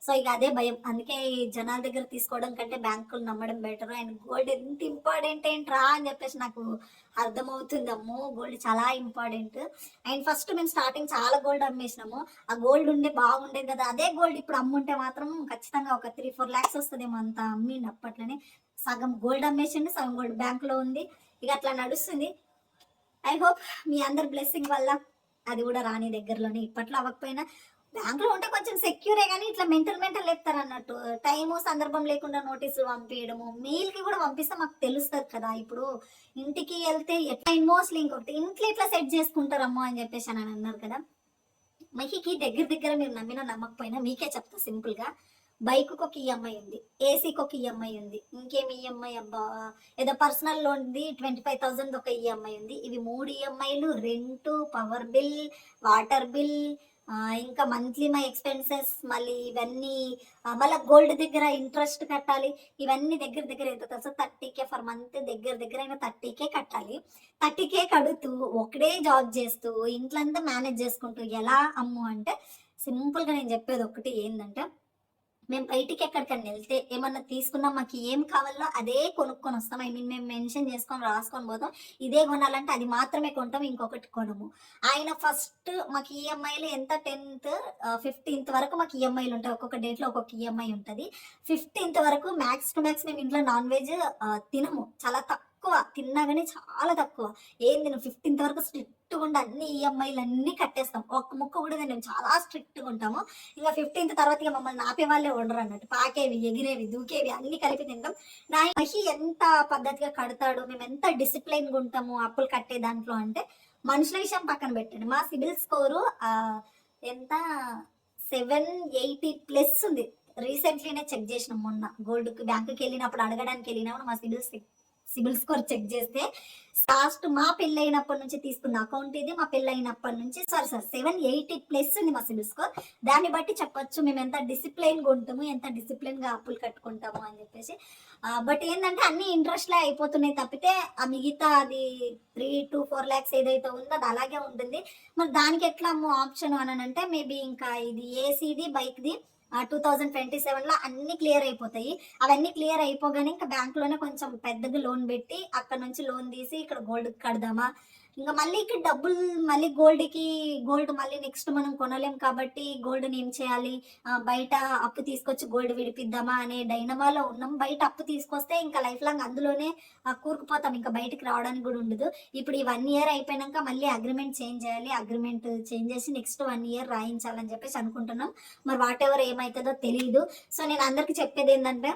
సో ఇక అదే భయం. అందుకే ఈ జనాల దగ్గర తీసుకోవడం కంటే బ్యాంకులు నమ్మడం బెటర్. అండ్ గోల్డ్ ఎంత ఇంపార్టెంట్ ఏంట్రా అని చెప్పేసి నాకు అర్థమవుతుంది. అమ్మో గోల్డ్ చాలా ఇంపార్టెంట్. అండ్ ఫస్ట్ మేము స్టార్టింగ్ చాలా గోల్డ్ అమ్మేసినాము. ఆ గోల్డ్ బాగుండేది కదా, అదే గోల్డ్ ఇప్పుడు అమ్ముంటే మాత్రం ఖచ్చితంగా ఒక 3-4 lakhs వస్తుందేమో. అంత అమ్మిండి అప్పట్లోనే. సగం గోల్డ్ అమ్మేసిండు, సగం గోల్డ్ బ్యాంకులో ఉంది. ఇక అట్లా నడుస్తుంది. ఐ హోప్ మీ అందరి బ్లెస్సింగ్ వల్ల అది కూడా రాని దగ్గరలోనే. ఇప్పట్లో అవ్వకపోయినా బ్యాంకులో ఉంటే కొంచెం సెక్యూరే, కానీ ఇట్లా మెంటల్ లేపుతారు అన్నట్టు. టైము సందర్భం లేకుండా నోటీసులు పంపించడము, మెయిల్ కి కూడా పంపిస్తే మాకు తెలుస్తుంది కదా. ఇప్పుడు ఇంటికి వెళ్తే ఎట్లా మోస్ట్లీ ఇంకొకటి ఇంట్లో ఎట్లా సెట్ చేసుకుంటారమ్మో అని చెప్పేసి అని అన్నారు కదా. మహికి దగ్గర మీరు నమ్మినా నమ్మకపోయినా మీకే చెప్తా సింపుల్ గా. బైక్ ఒక ఈఎంఐ ఉంది, ఏసీకి ఒక ఈఎంఐ ఉంది, ఇంకేం ఈఎంఐ అబ్బా, ఏదో పర్సనల్ లోన్ది 25,000 ఒక ఈఎంఐ ఉంది. ఇవి 3 ఈఎంఐలు, rent, power bill, water bill, ఇంకా మంత్లీ మై ఎక్స్‌పెన్సెస్ మళ్ళీ ఇవన్నీ మళ్ళా గోల్డ్ దగ్గర ఇంట్రెస్ట్ కట్టాలి. ఇవన్నీ దగ్గర దగ్గర ఎంత తెలుసా 30,000 ఫర్ మంత్ దగ్గర దగ్గరైన 30,000 కట్టాలి. 30,000 కడుతూ ఒకడే జాబ్ చేస్తూ ఇంట్లంతా మేనేజ్ చేసుకుంటూ ఎలా అమ్ము అంటే సింపుల్‌గా నేను చెప్పేది ఒక్కటి ఏందంటే మేము బయటికి ఎక్కడికైనా వెళ్తే ఏమన్నా తీసుకున్నా మాకు ఏం కావాలో అదే కొనుక్కొని వస్తాం. ఐ మీన్ మేము మెన్షన్ చేసుకొని రాసుకొని పోతాం. ఇదే కొనాలంటే అది మాత్రమే కొంటాం. ఇంకొకటి కొనము. ఆయన ఫస్ట్ మాకు ఈఎంఐలు ఎంత 10థ్ 15థ్ వరకు మాకు ఈఎంఐలు ఉంటాయి. ఒక్కొక్క డేట్‌లో ఒక్కొక్క ఈఎంఐ ఉంటది. 15థ్ వరకు మ్యాక్స్ టు మ్యాక్స్ మేము ఇంట్లో నాన్ వెజ్ తినము. చాలా తక్కువ. తిన్నా గాని చాలా తక్కువ. ఏం తినం 15థ్ వరకు స్ట్రిక్ట్‌గా ఉండి అన్ని ఈఎంఐలన్నీ కట్టేస్తాం. ఒక్క ముక్క కూడా తినం. చాలా స్ట్రిక్ట్‌గా ఉంటాము. ఇంక 15థ్ తర్వాత ఇక మమ్మల్ని ఆపే వాళ్ళే ఉండరన్నట్టు. పాకేవి, ఎగిరేవి, దూకేవి అన్నీ కలిపి తింటాం. నా మహి ఎంత పద్ధతిగా కడతాడు, మేమెంత డిసిప్లైన్‌గా ఉంటాము అప్పులు కట్టే దాంట్లో అంటే, మనుషుల విషయం పక్కన పెట్టండి. మా సిబిల్ స్కోరు ఎంత 780 ప్లస్ ఉంది. రీసెంట్‌లీనే చెక్ చేసినాం మొన్న. గోల్డ్‌కి బ్యాంక్‌కెళ్ళినప్పుడు అడగడానికి వెళ్ళినప్పుడు మా సిబిల్ స్కోర్ చెక్ చేస్తే లాస్ట్ మా పెళ్ళైనప్పటి నుంచి తీసుకున్న అకౌంట్ ఇది. మా పెళ్ళైనప్పటి నుంచి సారీ 780 ప్లస్ ఉంది మా సిబిల్ స్కోర్. దాన్ని బట్టి చెప్పొచ్చు మేము ఎంత డిసిప్లైన్‌గా ఉంటాము, ఎంత డిసిప్లైన్‌గా అప్పులు కట్టుకుంటాము అని చెప్పేసి. బట్ ఏంటంటే అన్ని ఇంట్రెస్ట్‌లే అయిపోతున్నాయి తప్పితే ఆ మిగతా అది 3-4 లాక్స్ ఏదైతే ఉందో అది అలాగే ఉంటుంది. మరి దానికి ఎట్లా ఆప్షన్ అని అంటే మేబీ ఇంకా ఇది ఏసీది, బైక్‌ది 2027లో అన్ని క్లియర్ అయిపోతాయి. అవన్నీ క్లియర్ అయిపోగానే ఇంకా బ్యాంక్‌లోనే కొంచెం పెద్దగా లోన్ పెట్టి అక్కడ నుంచి లోన్ తీసి ఇక్కడ గోల్డ్‌కి కడదామా? ఇంక మళ్ళీ ఇక్కడ డబ్బులు మళ్ళీ గోల్డ్ మళ్ళీ నెక్స్ట్ మనం కొనలేం కాబట్టి గోల్డ్‌ని ఏం చేయాలి? బయట అప్పు తీసుకొచ్చి గోల్డ్ విడిపిద్దామా అనే డైనమాలో ఉన్నాం. బయట అప్పు తీసుకొస్తే ఇంకా లైఫ్ లాంగ్ అందులోనే కూరుకుపోతాం. ఇంకా బయటికి రావడానికి కూడా ఉండదు. ఇప్పుడు ఈ 1 ఇయర్ అయిపోయినాక మళ్ళీ అగ్రీమెంట్ చేంజ్ చేయాలి. అగ్రీమెంట్ చేంజ్ చేసి నెక్స్ట్ 1 ఇయర్ రాయించాలని చెప్పేసి అనుకుంటున్నాం. మరి వాటెవర్ ఏమైతదో తెలీదు. సో నేను అందరికి చెప్పేదేందంటే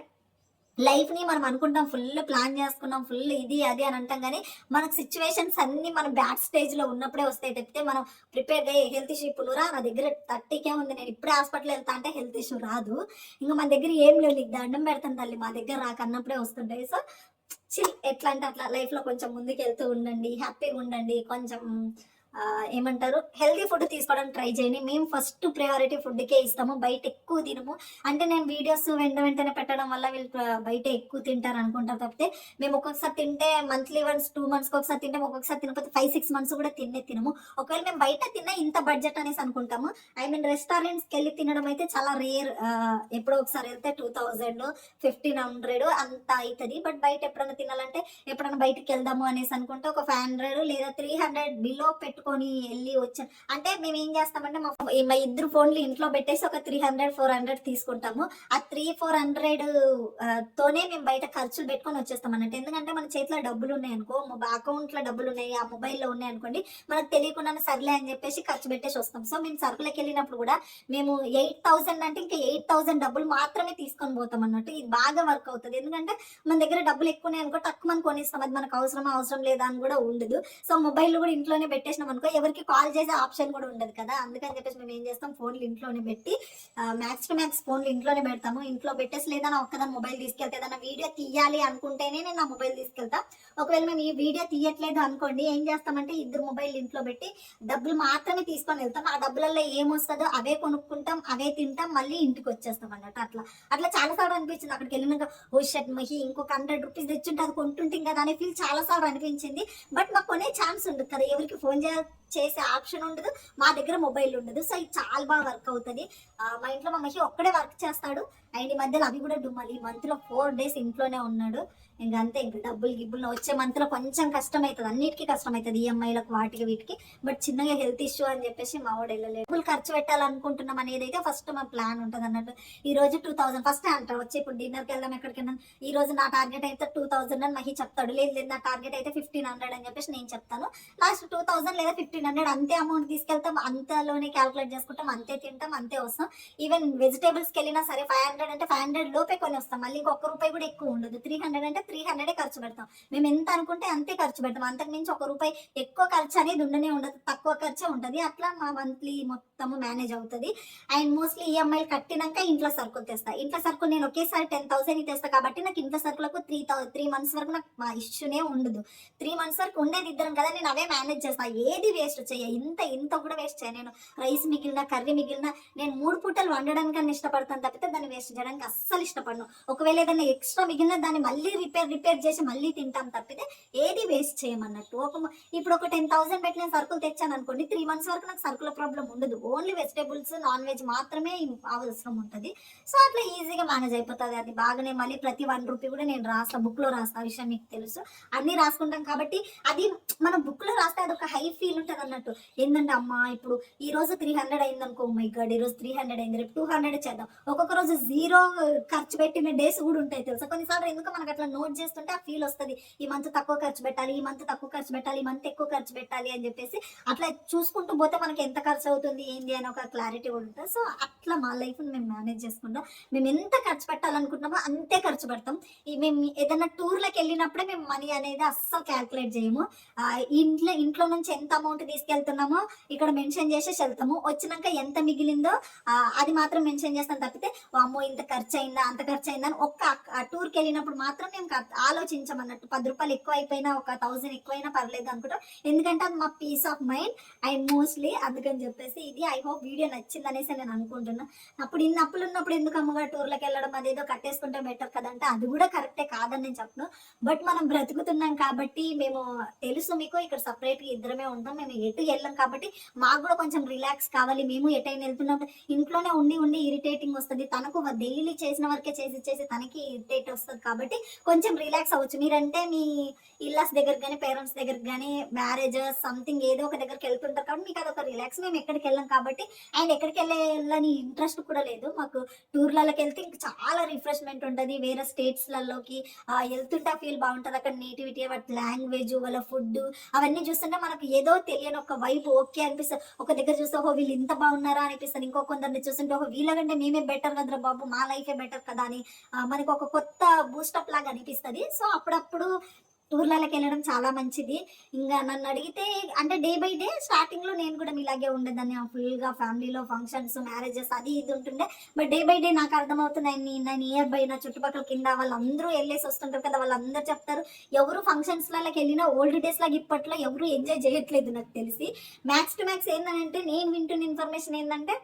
లైఫ్‌ని మనం అనుకుంటాం ఫుల్ ప్లాన్ చేసుకున్నాం. ఫుల్ ఇది, అది అని అంటాం గానీ, మనకు సిట్యుయేషన్స్ అన్నీ మనం బ్యాడ్ స్టేజ్‌లో ఉన్నప్పుడే వస్తాయి తప్పితే, మనం ప్రిపేర్‌గా హెల్త్ ఇష్యూ ఇప్పుడు నా దగ్గర 30,000 ఉంది. నేను ఇప్పుడే హాస్పిటల్ ఎళ్తా అంటే హెల్త్ ఇష్యూ రాదు. ఇంక మన దగ్గర ఏం లేవు. నీకు దండం పెడతాను తల్లి మా దగ్గర రాకు అన్నప్పుడే వస్తుంటాయి. సో, ఎట్లా అంటే అట్లా లైఫ్‌లో కొంచెం ముందుకెళ్తూ ఉండండి. హ్యాపీగా ఉండండి. కొంచెం ఏమంటారు హెల్తీ ఫుడ్ తీసుకోవడానికి ట్రై చేయండి. మేము ఫస్ట్ ప్రయారిటీ ఫుడ్‌కే ఇస్తాము. బయట ఎక్కువ తినము. అంటే నేను వీడియోస్ వెంటనే పెట్టడం వల్ల వీళ్ళు బయట ఎక్కువ తింటారు అనుకుంటారు తప్పితే, మేము ఒక్కొక్కసారి తింటే మంత్లీ వన్స్ 2 మంత్స్‌కి ఒకసారి తింటాం. ఒక్కొక్కసారి తినకపోతే 5-6 మంత్స్ కూడా తినము. ఒకవేళ మేము బయట తిన్నా ఇంత బడ్జెట్ అనేసి అనుకుంటాము. ఐ మీన్ రెస్టారెంట్స్‌కెళ్ళి తినడం అయితే చాలా రేర్. ఎప్పుడో ఒకసారి వెళ్తే 2000, 1500 అంత అయితది. బట్ బయట ఎప్పుడైనా తినాలంటే ఎప్పుడైనా బయటికెళ్దాము అనేసి అనుకుంటే ఒక 500 లేదా 300 బిలో పెట్టుకొని ఎళ్లి వచ్చాను. అంటే మేమేం చేస్తామంటే మా ఇద్దరు ఫోన్‌లు ఇంట్లో పెట్టేసి ఒక 300, 400 తీసుకుంటాము. ఆ 300, 400 తోనే మేము బయట ఖర్చులు పెట్టుకొని వచ్చేస్తాం అన్నట్టు. ఎందుకంటే మన చేతిలో డబ్బులున్నాయనుకో, అకౌంట్‌లో డబ్బులున్నాయి, ఆ మొబైల్‌లో ఉన్నాయనుకోండి, మనకు తెలియకుండానే సర్లే అని చెప్పేసి ఖర్చు పెట్టేసి వస్తాం. సో మేము సరుకులకెళ్ళినప్పుడు కూడా మేము 8000 అంటే ఇంకా 8000 డబ్బులు మాత్రమే తీసుకొని పోతాం అన్నట్టు. ఇది బాగా వర్క్ అవుతది. ఎందుకంటే మన దగ్గర డబ్బులు ఎక్కువున్నాయి అనుకో టక్కుమని కొనేస్తాం. అది మనకు అవసరమా, అవసరం లేదా అని కూడా ఉండదు. సో మొబైల్ కూడా ఇంట్లోనే పెట్టేసినాం అనుకో ఎవరికి కాల్ చేసే ఆప్షన్ కూడా ఉండదు కదా. అందుకని చెప్పేసి మేము ఏం చేస్తాం ఫోన్లు ఇంట్లోనే పెట్టి మ్యాక్స్ టు మ్యాక్స్ ఫోన్లు ఇంట్లోనే పెడతాము. ఇంట్లో పెట్టేసి లేదా నా ఒక్కదాని మొబైల్ తీసుకెళ్తే ఏదైనా వీడియో తీయాలి అనుకుంటేనే నేను నా మొబైల్ తీసుకెళ్తా. ఒకవేళ మేము ఈ వీడియో తీయట్లేదు అనుకోండి ఏం చేస్తామంటే ఇద్దరు మొబైల్ ఇంట్లో పెట్టి డబ్బులు మాత్రమే తీసుకొని వెళ్తాం. ఆ డబ్బులలో ఏమొస్తుందో అవే కొనుక్కుంటాం, అవే తింటాం, మళ్ళీ ఇంటికి వచ్చేస్తాం అన్నట్టు. అట్లా చాలా సార్లు అనిపించింది అక్కడికి వెళ్ళినాక. ఓ షట్ మహి ఇంకొక 100 రూపీస్ తెచ్చుంటే అది కొంటుంటాం కదా అనే ఫీల్ చాలా సార్లు అనిపించింది. బట్ మాకు కొనే ఛాన్స్ ఉండదు కదా, ఎవరికి ఫోన్ చేసే ఆప్షన్ ఉండదు, మా దగ్గర మొబైల్ ఉండదు. సో ఇది చాలా బాగా వర్క్ అవుతుంది. మా ఇంట్లో మా మహి ఒక్కడే వర్క్ చేస్తాడు. అండ్ ఈ మధ్యలో అవి కూడా డుమ్మాలి. ఈ మంత్ లో 4 days ఇంట్లోనే ఉన్నాడు. అంతే ఇంకా డబ్బులు వచ్చే మంత్ లో కొంచెం కష్టం అవుతుంది, అన్నిటికీ కష్టం అవుతుంది, ఈఎంఐలకు వాటికి వీటికి. బట్ చిన్నగా హెల్త్ ఇష్యూ అని చెప్పేసి మా వాడు వెళ్ళలేదు. డబ్బులు ఖర్చు పెట్టాలనుకుంటున్నాం అనేది అయితే ఫస్ట్ మా ప్లాన్ ఉంటుంది అన్నట్టు. ఈ రోజు 2000 ఫస్ట్ అంటారు వచ్చి ఇప్పుడు డిన్నర్కి వెళ్దాం ఎక్కడికైనా, ఈ రోజు నా టార్గెట్ అయితే 2000 అని మహి చెప్తాడు. లేదు నా టార్గెట్ అయితే 1500 అని చెప్పేసి నేను చెప్తాను. లాస్ట్ 2000 లేదా 1500 అంతే అమౌంట్ తీసుకెళ్తాం. అంతలోనే క్యాల్కులేట్ చేసుకుంటాం, అంతే తింటాం, అంతే వస్తాం. ఈవెన్ వెజిటేబుల్స్కి వెళ్ళినా సరే 500 అంటే 500 లోపే కొని వస్తాం. మళ్ళీ ఇంకొక రూపాయి కూడా ఎక్కువ ఉండదు. 300 అంటే 300 ఖర్చు పెడతాం. మేము ఎంత అనుకుంటే అంతే ఖర్చు పెడతాం. అంతకు మించి 1 రూపాయి ఎక్కువ ఖర్చు అనేది ఉండనే ఉండదు, తక్కువ ఖర్చే ఉంటుంది. అట్లా మా మంత్లీ మొత్తము మేనేజ్ అవుతుంది. అండ్ మోస్ట్లీ ఈఎంఐలు కట్టినాక ఇంట్లో సరుకులు తెస్తా. ఇంట్లో సరుకులు నేను ఒకేసారి 10,000 తెస్తా కాబట్టి నాకు ఇంట్లో సరుకులకు 3 months వరకు నాకు మా ఇష్యూనే ఉండదు. 3 months వరకు ఉండేది ఇద్దరం కదా, నేను అవే మేనేజ్ చేస్తా. ఏ ఏది వేస్ట్ చేయ, ఇంత కూడా వేస్ట్ చేయ. నేను రైస్ మిగిలిన, కర్రీ మిగిలిన నేను 3 పూటలు వండడానికన్నా ఇష్టపడతాను తప్పితే దాన్ని వేస్ట్ చేయడానికి అస్సలు ఇష్టపడను. ఒకవేళ ఏదైనా ఎక్స్ట్రా మిగిలిన దాన్ని మళ్ళీ రిపేర్ చేసి మళ్ళీ తింటాం తప్పితే ఏది వేస్ట్ చేయమన్నట్టు. ఇప్పుడు ఒక 10,000 పెట్టి నేను సరుకులు తెచ్చాను అనుకోండి, 3 months వరకు నాకు సరుకుల ప్రాబ్లం ఉండదు. ఓన్లీ వెజిటేబుల్స్, నాన్ వెజ్ మాత్రమే అవసరం ఉంటుంది. సో అట్లా ఈజీగా మేనేజ్ అయిపోతుంది. అది బాగానే మళ్ళీ ప్రతి 1 రూపీ కూడా నేను రాస్తా, బుక్ లో రాస్తా. విషయం మీకు తెలుసు, అన్ని రాసుకుంటాం కాబట్టి అది మనం బుక్ లో రాస్తే అది ఒక హై ఫీల్ ఉంటుంది అన్నట్టు. ఏంటంటే అమ్మా ఇప్పుడు ఈ రోజు 300 అయింది అనుకో, మై గాడ్ ఈ రోజు 300 అయింది, రేపు 200 చేద్దాం. ఒక్కొక్క రోజు 0 ఖర్చు పెట్టిన డేస్ కూడా ఉంటాయి తెలుసా. కొన్నిసార్లు ఎందుకు మనకు అట్లా నోట్ చేస్తుంటే ఆ ఫీల్ వస్తుంది, ఈ మంత్ తక్కువ ఖర్చు పెట్టాలి, ఈ మంత్ తక్కువ ఖర్చు పెట్టాలి, ఈ మంత్ ఎక్కువ ఖర్చు పెట్టాలి అని చెప్పేసి అట్లా చూసుకుంటూ పోతే మనకి ఎంత ఖర్చు అవుతుంది ఏంది అని ఒక క్లారిటీ కూడా ఉంటుంది. సో అట్లా మా లైఫ్ మేము మేనేజ్ చేసుకుంటాం. మేము ఎంత ఖర్చు పెట్టాలనుకుంటున్నామో అంతే ఖర్చు పెడతాం. మేము ఏదైనా టూర్లకు వెళ్ళినప్పుడే మేము మనీ అనేది అస్సలు క్యాల్కులేట్ చేయము. ఇంట్లో నుంచి ఎంత అమౌంట్ తీసుకెళ్తున్నామో ఇక్కడ మెన్షన్ చేసేసి వెళ్తాము. వచ్చినాక ఎంత మిగిలిందో అది మాత్రం మెన్షన్ చేస్తాం తప్పితే అమ్మో ఇంత ఖర్చు అయిందా అంత ఖర్చు అయిందా అని ఒక్క టూర్కి వెళ్ళినప్పుడు మాత్రం మేము ఆలోచించమన్నట్టు. 10 రూపాయలు ఎక్కువ అయిపోయినా, 1,000 ఎక్కువైనా పర్లేదు అనుకుంటాం. ఎందుకంటే అది మా peace of mind and mostly అందుకని చెప్పేసి ఇది ఐ హోప్ వీడియో నచ్చింది అనేసి నేను అనుకుంటున్నా. అప్పుడు ఇన్ని అప్పులు ఉన్నప్పుడు ఎందుకు అమ్మగా టూర్లకు వెళ్ళడం, అదేదో కట్టేసుకుంటే బెటర్ కదంటే అది కూడా కరెక్టే కాదని నేను చెప్పను. బట్ మనం బ్రతుకుతున్నాం కాబట్టి మేము తెలుసు మీకు ఇక్కడ సపరేట్గా ఇద్దరమే ఉంటాం, మేము ఎటు వెళ్ళాం కాబట్టి మాకు కూడా కొంచెం రిలాక్స్ కావాలి. మేము ఎటైనా వెళ్తున్నప్పుడు ఇంట్లోనే ఉండి ఇరిటేటింగ్ వస్తుంది. తనకు డైలీ చేసిన వరకే చేసి తనకి ఇరిటేట్ వస్తుంది కాబట్టి కొంచెం రిలాక్స్ అవ్వచ్చు. మీరంటే మీ ఇల్లాస్ దగ్గరికి కానీ పేరెంట్స్ దగ్గరికి కానీ మ్యారేజ్ సంథింగ్ ఏదో ఒక దగ్గరికి వెళ్తుంటారు కాబట్టి మీకు అదొక రిలాక్స్. మేము ఎక్కడికి వెళ్ళాం కాబట్టి అండ్ ఎక్కడికి వెళ్ళని ఇంట్రెస్ట్ కూడా లేదు మాకు. టూర్లలోకి వెళ్తే ఇంకా చాలా రిఫ్రెష్మెంట్ ఉంటుంది. వేరే స్టేట్స్లలోకి వెళ్తుంటే ఆ ఫీల్ బాగుంటుంది. అక్కడ నేటివిటీ, వాటి లాంగ్వేజ్, వాళ్ళ ఫుడ్ అవన్నీ చూస్తుంటే మనకు ఏదో తెలియని ఒక వైబ్ ఓకే అనిపిస్తుంది. ఒక దగ్గర చూస్తే ఓహో వీళ్ళు ఇంత బాగున్నారా అనిపిస్తుంది. ఇంకో కొందరిని చూస్తుంటే ఓహో వీళ్ళకంటే మేమే బెటర్ కదరా బాబు, మా లైఫే బెటర్ కదా అని మనకు ఒక కొత్త బూస్టప్ లాగా అనిపిస్తుంది. సో అప్పుడప్పుడు టూర్లకి వెళ్ళడం చాలా మంచిది. ఇంకా నన్ను అడిగితే అంటే డే బై డే స్టార్టింగ్ లో నేను కూడా మీలాగే ఉండేదాన్ని. ఫుల్ గా ఫ్యామిలీలో ఫంక్షన్స్, మ్యారేజెస్ అది ఇది ఉంటుండే. బట్ డే బై డే నాకు అర్థమవుతున్నాయి, నేను నియర్ బై నా చుట్టుపక్కల కింద వాళ్ళందరూ వెళ్ళేసి వస్తుంటారు కదా, వాళ్ళందరూ చెప్తారు ఎవరు ఫంక్షన్స్ లకి వెళ్ళినా ఓల్డ్ డేస్ లాగా ఇప్పట్లో ఎవరు ఎంజాయ్ చేయట్లేదు నాకు తెలిసి. మ్యాక్స్ టు మ్యాక్స్ ఏంటంటే నేను వింటున్న ఇన్ఫర్మేషన్ ఏంటంటే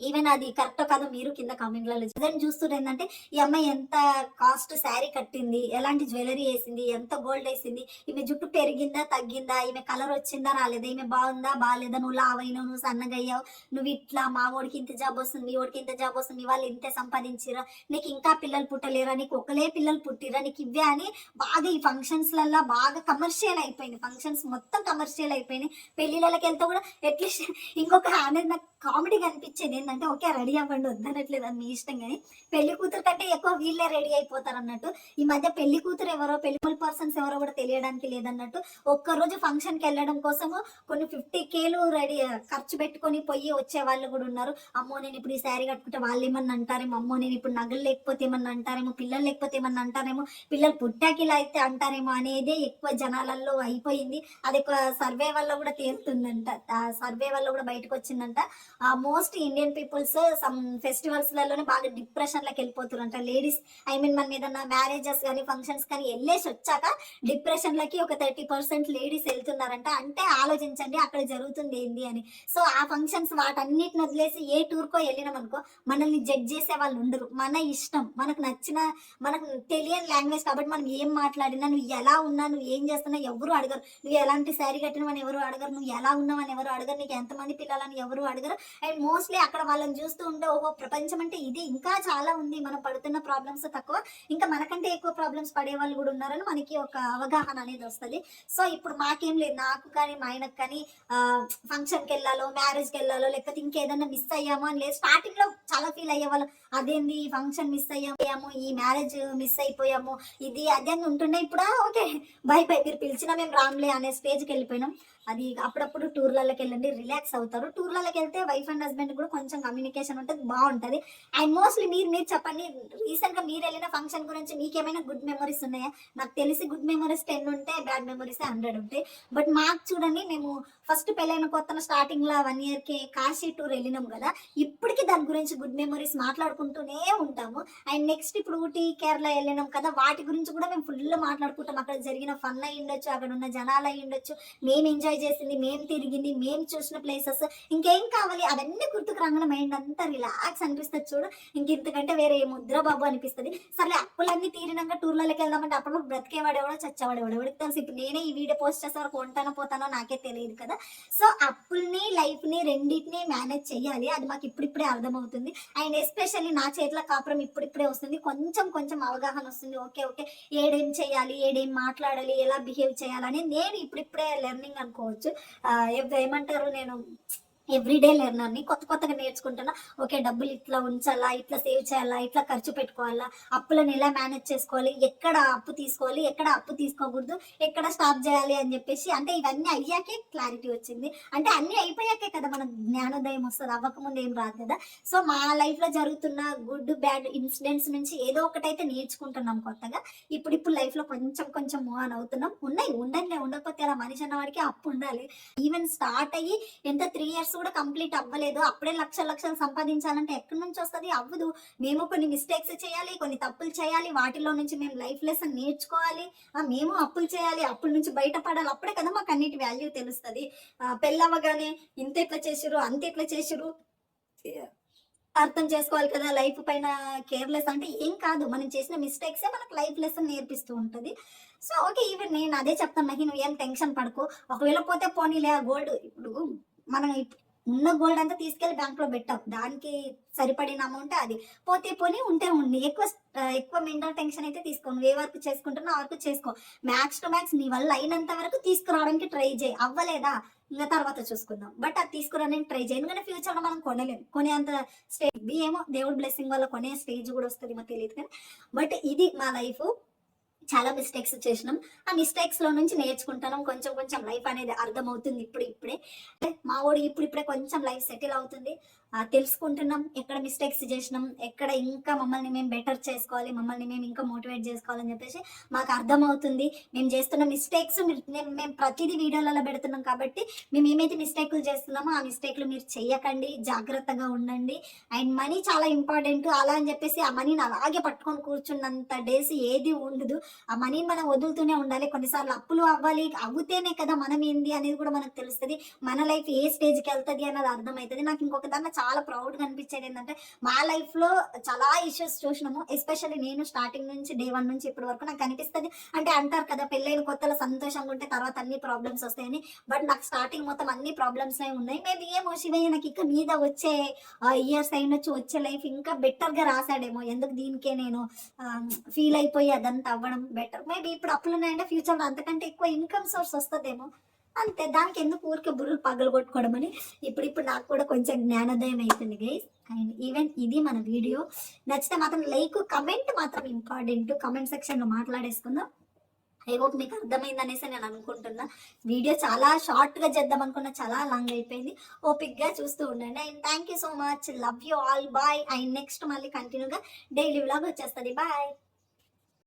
ఈవెన్ అది కరెక్ట్ కాదు మీరు కింద కామెంట్లలో చూస్తుంటే ఏంటంటే ఈ అమ్మాయి ఎంత కాస్ట్ శారీ కట్టింది, ఎలాంటి జ్యువెలరీ వేసింది, ఎంత గోల్డ్ వేసింది, ఈమె జుట్టు పెరిగిందా తగ్గిందా, ఈమె కలర్ వచ్చిందా రాలేదా, ఈమె బాగుందా బాగాలేదా, నువ్వు లావైనావు, నువ్వు సన్నగయ్యావు, నువ్వు ఇట్లా మా ఓడికి ఇంత జాబ్ వస్తుంది, మీ ఓడికి ఇంత జాబ్ వస్తుంది, మీ వాళ్ళు ఇంతే సంపాదించిరా, నీకు ఇంకా పిల్లలు పుట్టలేరా, నీకు ఒకలే పిల్లలు పుట్టిరా, నీకు ఇవే అని బాగా ఈ ఫంక్షన్స్లలో బాగా కమర్షియల్ అయిపోయింది. ఫంక్షన్స్ మొత్తం కమర్షియల్ అయిపోయినాయి. పెళ్లిళ్ళకి వెళ్తే కూడా అట్లీస్ట్ ఇంకొక అనేది నాకు కామెడీ కనిపించేది ఏంటంటే ఓకే రెడీ అవ్వండి వద్దనట్లేదు, అది మీ ఇష్టం, కానీ పెళ్లి కూతురు కంటే ఎక్కువ వీళ్ళే రెడీ అయిపోతారు అన్నట్టు. ఈ మధ్య పెళ్లి కూతురు ఎవరో, పెళ్లి పర్సన్స్ ఎవరో కూడా తెలియడానికి లేదన్నట్టు. ఒక్కరోజు ఫంక్షన్కి వెళ్ళడం కోసము కొన్ని 50K రెడీ ఖర్చు పెట్టుకొని పోయి వచ్చే వాళ్ళు కూడా ఉన్నారు. అమ్మో నేను ఇప్పుడు ఈ శారీ కట్టుకుంటే వాళ్ళు ఏమన్నా అంటారేమో, అమ్మో నేను ఇప్పుడు నగలు లేకపోతే ఏమన్నా అంటారేమో, పిల్లలు లేకపోతే ఏమన్నా అంటారేమో, పిల్లలు పుట్టాకి ఇలా అయితే అంటారేమో అనేదే ఎక్కువ జనాలలో అయిపోయింది. అది ఒక సర్వే వల్ల కూడా తేలుతుందంట, ఆ సర్వే వల్ల కూడా బయటకు వచ్చిందంట. Most Indian peoples some festivals లలోనే బాగా డిప్రెషన్ లకి వెళ్ళిపోతారంట లేడీస్. ఐ మీన్ మన ఏదన్నా మ్యారేజెస్ కానీ ఫంక్షన్స్ కానీ వెళ్ళేసి వచ్చాక డిప్రెషన్ లకి ఒక 30% లేడీస్ వెళ్తున్నారంట. అంటే ఆలోచించండి అక్కడ జరుగుతుంది ఏంది అని. సో ఆ ఫంక్షన్స్ వాటన్నిటిని వదిలేసి ఏ టూర్కో వెళ్ళినాం అనుకో మనల్ని జడ్జ్ చేసే వాళ్ళు ఉండరు. మన ఇష్టం, మనకు నచ్చిన, మనకు తెలియని లాంగ్వేజ్ కాబట్టి మనం ఏం మాట్లాడినా, నువ్వు ఎలా ఉన్నా, నువ్వు ఏం చేస్తున్నా ఎవరు అడగరు. నువ్వు ఎలాంటి శారీ కట్టినవని ఎవరు అడగరు, నువ్వు ఎలా ఉన్నావని ఎవరు అడగరు, నీకు ఎంతమంది పిల్లలని ఎవరు అడగరు. అండ్ మోస్ట్లీ అక్కడ వాళ్ళని చూస్తూ ఉంటే ఓహో ప్రపంచం అంటే ఇది, ఇంకా చాలా ఉంది, మనం పడుతున్న ప్రాబ్లమ్స్ తక్కువ, ఇంకా మనకంటే ఎక్కువ ప్రాబ్లమ్స్ పడే వాళ్ళు కూడా ఉన్నారని మనకి ఒక అవగాహన అనేది వస్తుంది. సో ఇప్పుడు మాకేం లేదు, నాకు కానీ మా ఆయనకు కానీ ఫంక్షన్కి వెళ్ళాలో, మ్యారేజ్కి వెళ్ళాలో, లేకపోతే ఇంకేదన్నా మిస్ అయ్యామో అని లేదు. స్టార్టింగ్ లో చాలా ఫీల్ అయ్యేవాళ్ళు, అదేంది ఈ ఫంక్షన్ మిస్ అయ్యాము, ఈ మ్యారేజ్ మిస్ అయిపోయాము, ఇది అదే అని ఉంటుండే. ఇప్పుడు ఓకే బై బై, మీరు పిలిచినా మేము రామ్లే అనే స్టేజ్కి వెళ్ళిపోయినాం. అది అప్పుడప్పుడు టూర్లకి వెళ్ళండి, రిలాక్స్ అవుతారు. టూర్లకి వెళ్తే వైఫ్ అండ్ హస్బెండ్ కూడా కొంచెం కొంచెం కమ్యూనికేషన్ ఉంటుంది, బాగుంటుంది. అండ్ మోస్ట్లీ మీరు చెప్పండి, రీసెంట్గా మీరు వెళ్ళిన ఫంక్షన్ గురించి మీకు ఏమైనా గుడ్ మెమరీస్ ఉన్నాయా? నాకు తెలిసి గుడ్ మెమరీస్ 10 ఉంటాయి, బ్యాడ్ మెమరీస్ 100 ఉంటాయి. బట్ మాకు చూడండి, మేము ఫస్ట్ పెళ్ళైన కొత్తలో స్టార్టింగ్లో 1 ఇయర్కి కాశీ టూర్ వెళ్ళినాం కదా, ఇప్పటికీ దాని గురించి గుడ్ మెమరీస్ మాట్లాడుకుంటూనే ఉంటాము. అండ్ నెక్స్ట్ ఇప్పుడు ఊటీ కేరళ వెళ్ళినాం కదా, వాటి గురించి కూడా మేము ఫుల్ మాట్లాడుకుంటాం. అక్కడ జరిగిన ఫన్ అయి ఉండొచ్చు, అక్కడ ఉన్న జనాలు అయి ఉండొచ్చు, మేము ఎంజాయ్ చేసింది, మేము తిరిగింది, మేము చూసిన ప్లేసెస్, ఇంకేం కావాలి అవన్నీ గుర్తుకు రాగానే మైండ్ అంతా రిలాక్స్ అనిపిస్తుంది చూడు. ఇంతకంటే వేరే ముద్ర బాబు అనిపిస్తుంది. సరే అప్పులన్నీ తీరినాక టూర్లకి వెళ్దామంటే అప్పుడు బ్రతికేవాడేవాడో చచ్చేవాడేవాడో ఎవరికి తెలుసు. ఇప్పుడు నేనే ఈ వీడియో పోస్ట్ చేసే వరకు ఉంటానో పోతానో నాకే తెలియదు కదా. సో అప్పుల్ని లైఫ్ని రెండింటిని మేనేజ్ చేయాలి, అది మాకు ఇప్పుడిప్పుడే అర్థమవుతుంది. అండ్ ఎస్పెషల్లీ నా చేతిలో కాపురం ఇప్పుడిప్పుడే వస్తుంది, కొంచెం కొంచెం అవగాహన వస్తుంది. ఓకే ఏడేం చేయాలి, ఏడేం మాట్లాడాలి, ఎలా బిహేవ్ చేయాలని నేను ఇప్పుడిప్పుడే లెర్నింగ్ అనుకోవచ్చు. ఏమంటారు, నేను ఎవ్రీడే లెర్నర్ని, కొత్తగా నేర్చుకుంటున్నా. ఓకే డబ్బులు ఇట్లా ఉంచాలా, ఇట్లా సేవ్ చేయాలా, ఇట్లా ఖర్చు పెట్టుకోవాలా, అప్పులను ఎలా మేనేజ్ చేసుకోవాలి, ఎక్కడ అప్పు తీసుకోవాలి, ఎక్కడ అప్పు తీసుకోకూడదు, ఎక్కడ స్టాప్ చేయాలి అని చెప్పేసి, అంటే ఇవన్నీ అయ్యాకే క్లారిటీ వచ్చింది. అంటే అన్నీ అయిపోయాకే కదా మనకు జ్ఞానోదయం వస్తుంది, అవ్వకముందు ఏం రాదు కదా. సో మా లైఫ్లో జరుగుతున్న గుడ్ బ్యాడ్ ఇన్సిడెంట్స్ నుంచి ఏదో ఒకటైతే నేర్చుకుంటున్నాం కొత్తగా. ఇప్పుడు లైఫ్లో కొంచెం మూవ్ ఆన్ అవుతున్నాం. ఉండకపోతే అలా మనిషి అన్నవాడికి అప్పు ఉండాలి. ఈవెన్ స్టార్ట్ అయ్యి ఎంత 3 years కూడా కంప్లీట్ అవ్వలేదు, అప్పుడే లక్షలు సంపాదించాలంటే ఎక్కడి నుంచి వస్తుంది? అవ్వదు. మేము కొన్ని మిస్టేక్స్ చేయాలి, కొన్ని తప్పులు చేయాలి, వాటిలో నుంచి మేము లైఫ్ లెసన్ నేర్చుకోవాలి, మేము అప్పులు చేయాలి, అప్పుల నుంచి బయటపడాలి. అప్పుడే కదా మాకు అన్నిటి వాల్యూ తెలుస్తుంది. పెళ్ళవగానే ఇంత ఎట్లా చేసిరు, అంత ఎట్లా చేసిరు అర్థం చేసుకోవాలి కదా. లైఫ్ పైన కేర్లెస్ అంటే ఏం కాదు, మనం చేసిన మిస్టేక్సే మనకు లైఫ్ లెసన్ నేర్పిస్తూ ఉంటుంది. సో ఓకే, ఈవెన్ నేను అదే చెప్తాను, మహి నువ్వు ఏం టెన్షన్ పడుకో, ఒకవేళ పోతే పోనీలే. ఆ గోల్డ్ ఇప్పుడు మనం ఉన్న గోల్డ్ అంతా తీసుకెళ్లి బ్యాంక్ లో పెట్టాం, దానికి సరిపడిన అమౌంట్ అది, పోతే పోనీ ఉంటే ఉండి. ఎక్కువ మెంటల్ టెన్షన్ అయితే తీసుకో. నువ్వు ఏ వర్క్ చేసుకుంటున్నా ఆ వర్క్ చేసుకో, మ్యాక్స్ టు మ్యాక్స్ నీ వల్ల అయినంత వరకు తీసుకురావడానికి ట్రై చేయి. అవ్వలేదా ఇంకా తర్వాత చూసుకుందాం, బట్ అది తీసుకురావడానికి ట్రై చేయి. ఎందుకంటే ఫ్యూచర్ లో మనం కొనలేము, కొనేంత స్టేజ్ ఏమో దేవుడు బ్లెస్సింగ్ వల్ల కొనే స్టేజ్ కూడా వస్తుంది, మాకు తెలియదు కానీ. బట్ ఇది మా లైఫ్, చాలా మిస్టేక్స్ చేసినాం, ఆ మిస్టేక్స్ లో నుంచి నేర్చుకుంటున్నాం. కొంచెం లైఫ్ అనేది అర్థమవుతుంది ఇప్పుడే. మా వాడు ఇప్పుడిప్పుడే కొంచెం లైఫ్ సెటిల్ అవుతుంది, తెలుసుకుంటున్నాం ఎక్కడ మిస్టేక్స్ చేసినాం, ఎక్కడ ఇంకా మమ్మల్ని మేము బెటర్ చేసుకోవాలి, మమ్మల్ని మేము ఇంకా మోటివేట్ చేసుకోవాలని చెప్పేసి మాకు అర్థమవుతుంది. మేము చేస్తున్న మిస్టేక్స్ మేము ప్రతిదీ వీడియోలలో పెడుతున్నాం కాబట్టి మేము ఏమైతే మిస్టేక్లు చేస్తున్నామో ఆ మిస్టేక్లు మీరు చెయ్యకండి, జాగ్రత్తగా ఉండండి. అండ్ మనీ చాలా ఇంపార్టెంట్, అలా అని చెప్పేసి ఆ మనీని అలాగే పట్టుకొని కూర్చున్నంత డేస్ ఏది ఉండదు. ఆ మనీని మనం వదులుతూనే ఉండాలి. కొన్నిసార్లు అప్పులు అవ్వాలి, అవుతేనే కదా మనం ఏంది అనేది కూడా మనకు తెలుస్తుంది, మన లైఫ్ ఏ స్టేజ్కి వెళ్తుంది అన్నది అర్థమవుతుంది. నాకు ఇంకొక దాన్ని చాలా ప్రౌడ్గా అనిపించేది ఏంటంటే, మా లైఫ్లో చాలా ఇష్యూస్ చూసినాము. ఎస్పెషల్లీ నేను స్టార్టింగ్ నుంచి డే 1 నుంచి ఇప్పటి వరకు నాకు అనిపిస్తుంది, అంటే అంటారు కదా పెళ్ళైన కొత్తలో సంతోషంగా ఉంటే తర్వాత అన్ని ప్రాబ్లమ్స్ వస్తాయని, బట్ నాకు స్టార్టింగ్ మొత్తం అన్ని ప్రాబ్లమ్స్ ఉన్నాయి. మేబీ ఏమో శివయ్య నాకు ఇక మీద వచ్చే ఇయర్స్ అయినొచ్చు, వచ్చే లైఫ్ ఇంకా బెటర్గా రాశాడేమో, ఎందుకు దీనికే నేను ఫీల్ అయిపోయి అదంతా అవ్వడం బెటర్. మేబీ ఇప్పుడు అప్పులు ఉన్నాయంటే ఫ్యూచర్లో అంతకంటే ఎక్కువ ఇన్కమ్ సోర్స్ వస్తుందేమో, అంతే. దానికి ఎందుకు ఊరికే బుర్రలు పగలు కొట్టుకోవడం అని ఇప్పుడు నాకు కూడా కొంచెం జ్ఞానోదయం అవుతుంది గైస్. అండ్ ఈవెన్ ఇది మన వీడియో, నచ్చితే మాత్రం లైక్ కమెంట్ మాత్రం ఇంపార్టెంట్, కమెంట్ సెక్షన్లో మాట్లాడేసుకుందాం. ఐ హోప్ మీకు అర్థమైంది అనేసి నేను అనుకుంటున్నా. వీడియో చాలా షార్ట్గా చేద్దాం అనుకున్నా, చాలా లాంగ్ అయిపోయింది. ఓపిక్గా చూస్తూ ఉండండి. And thank you so much, love you all, bye. And next మళ్ళీ కంటిన్యూగా డైలీ వ్లాగ్ వచ్చేస్తుంది. బాయ్.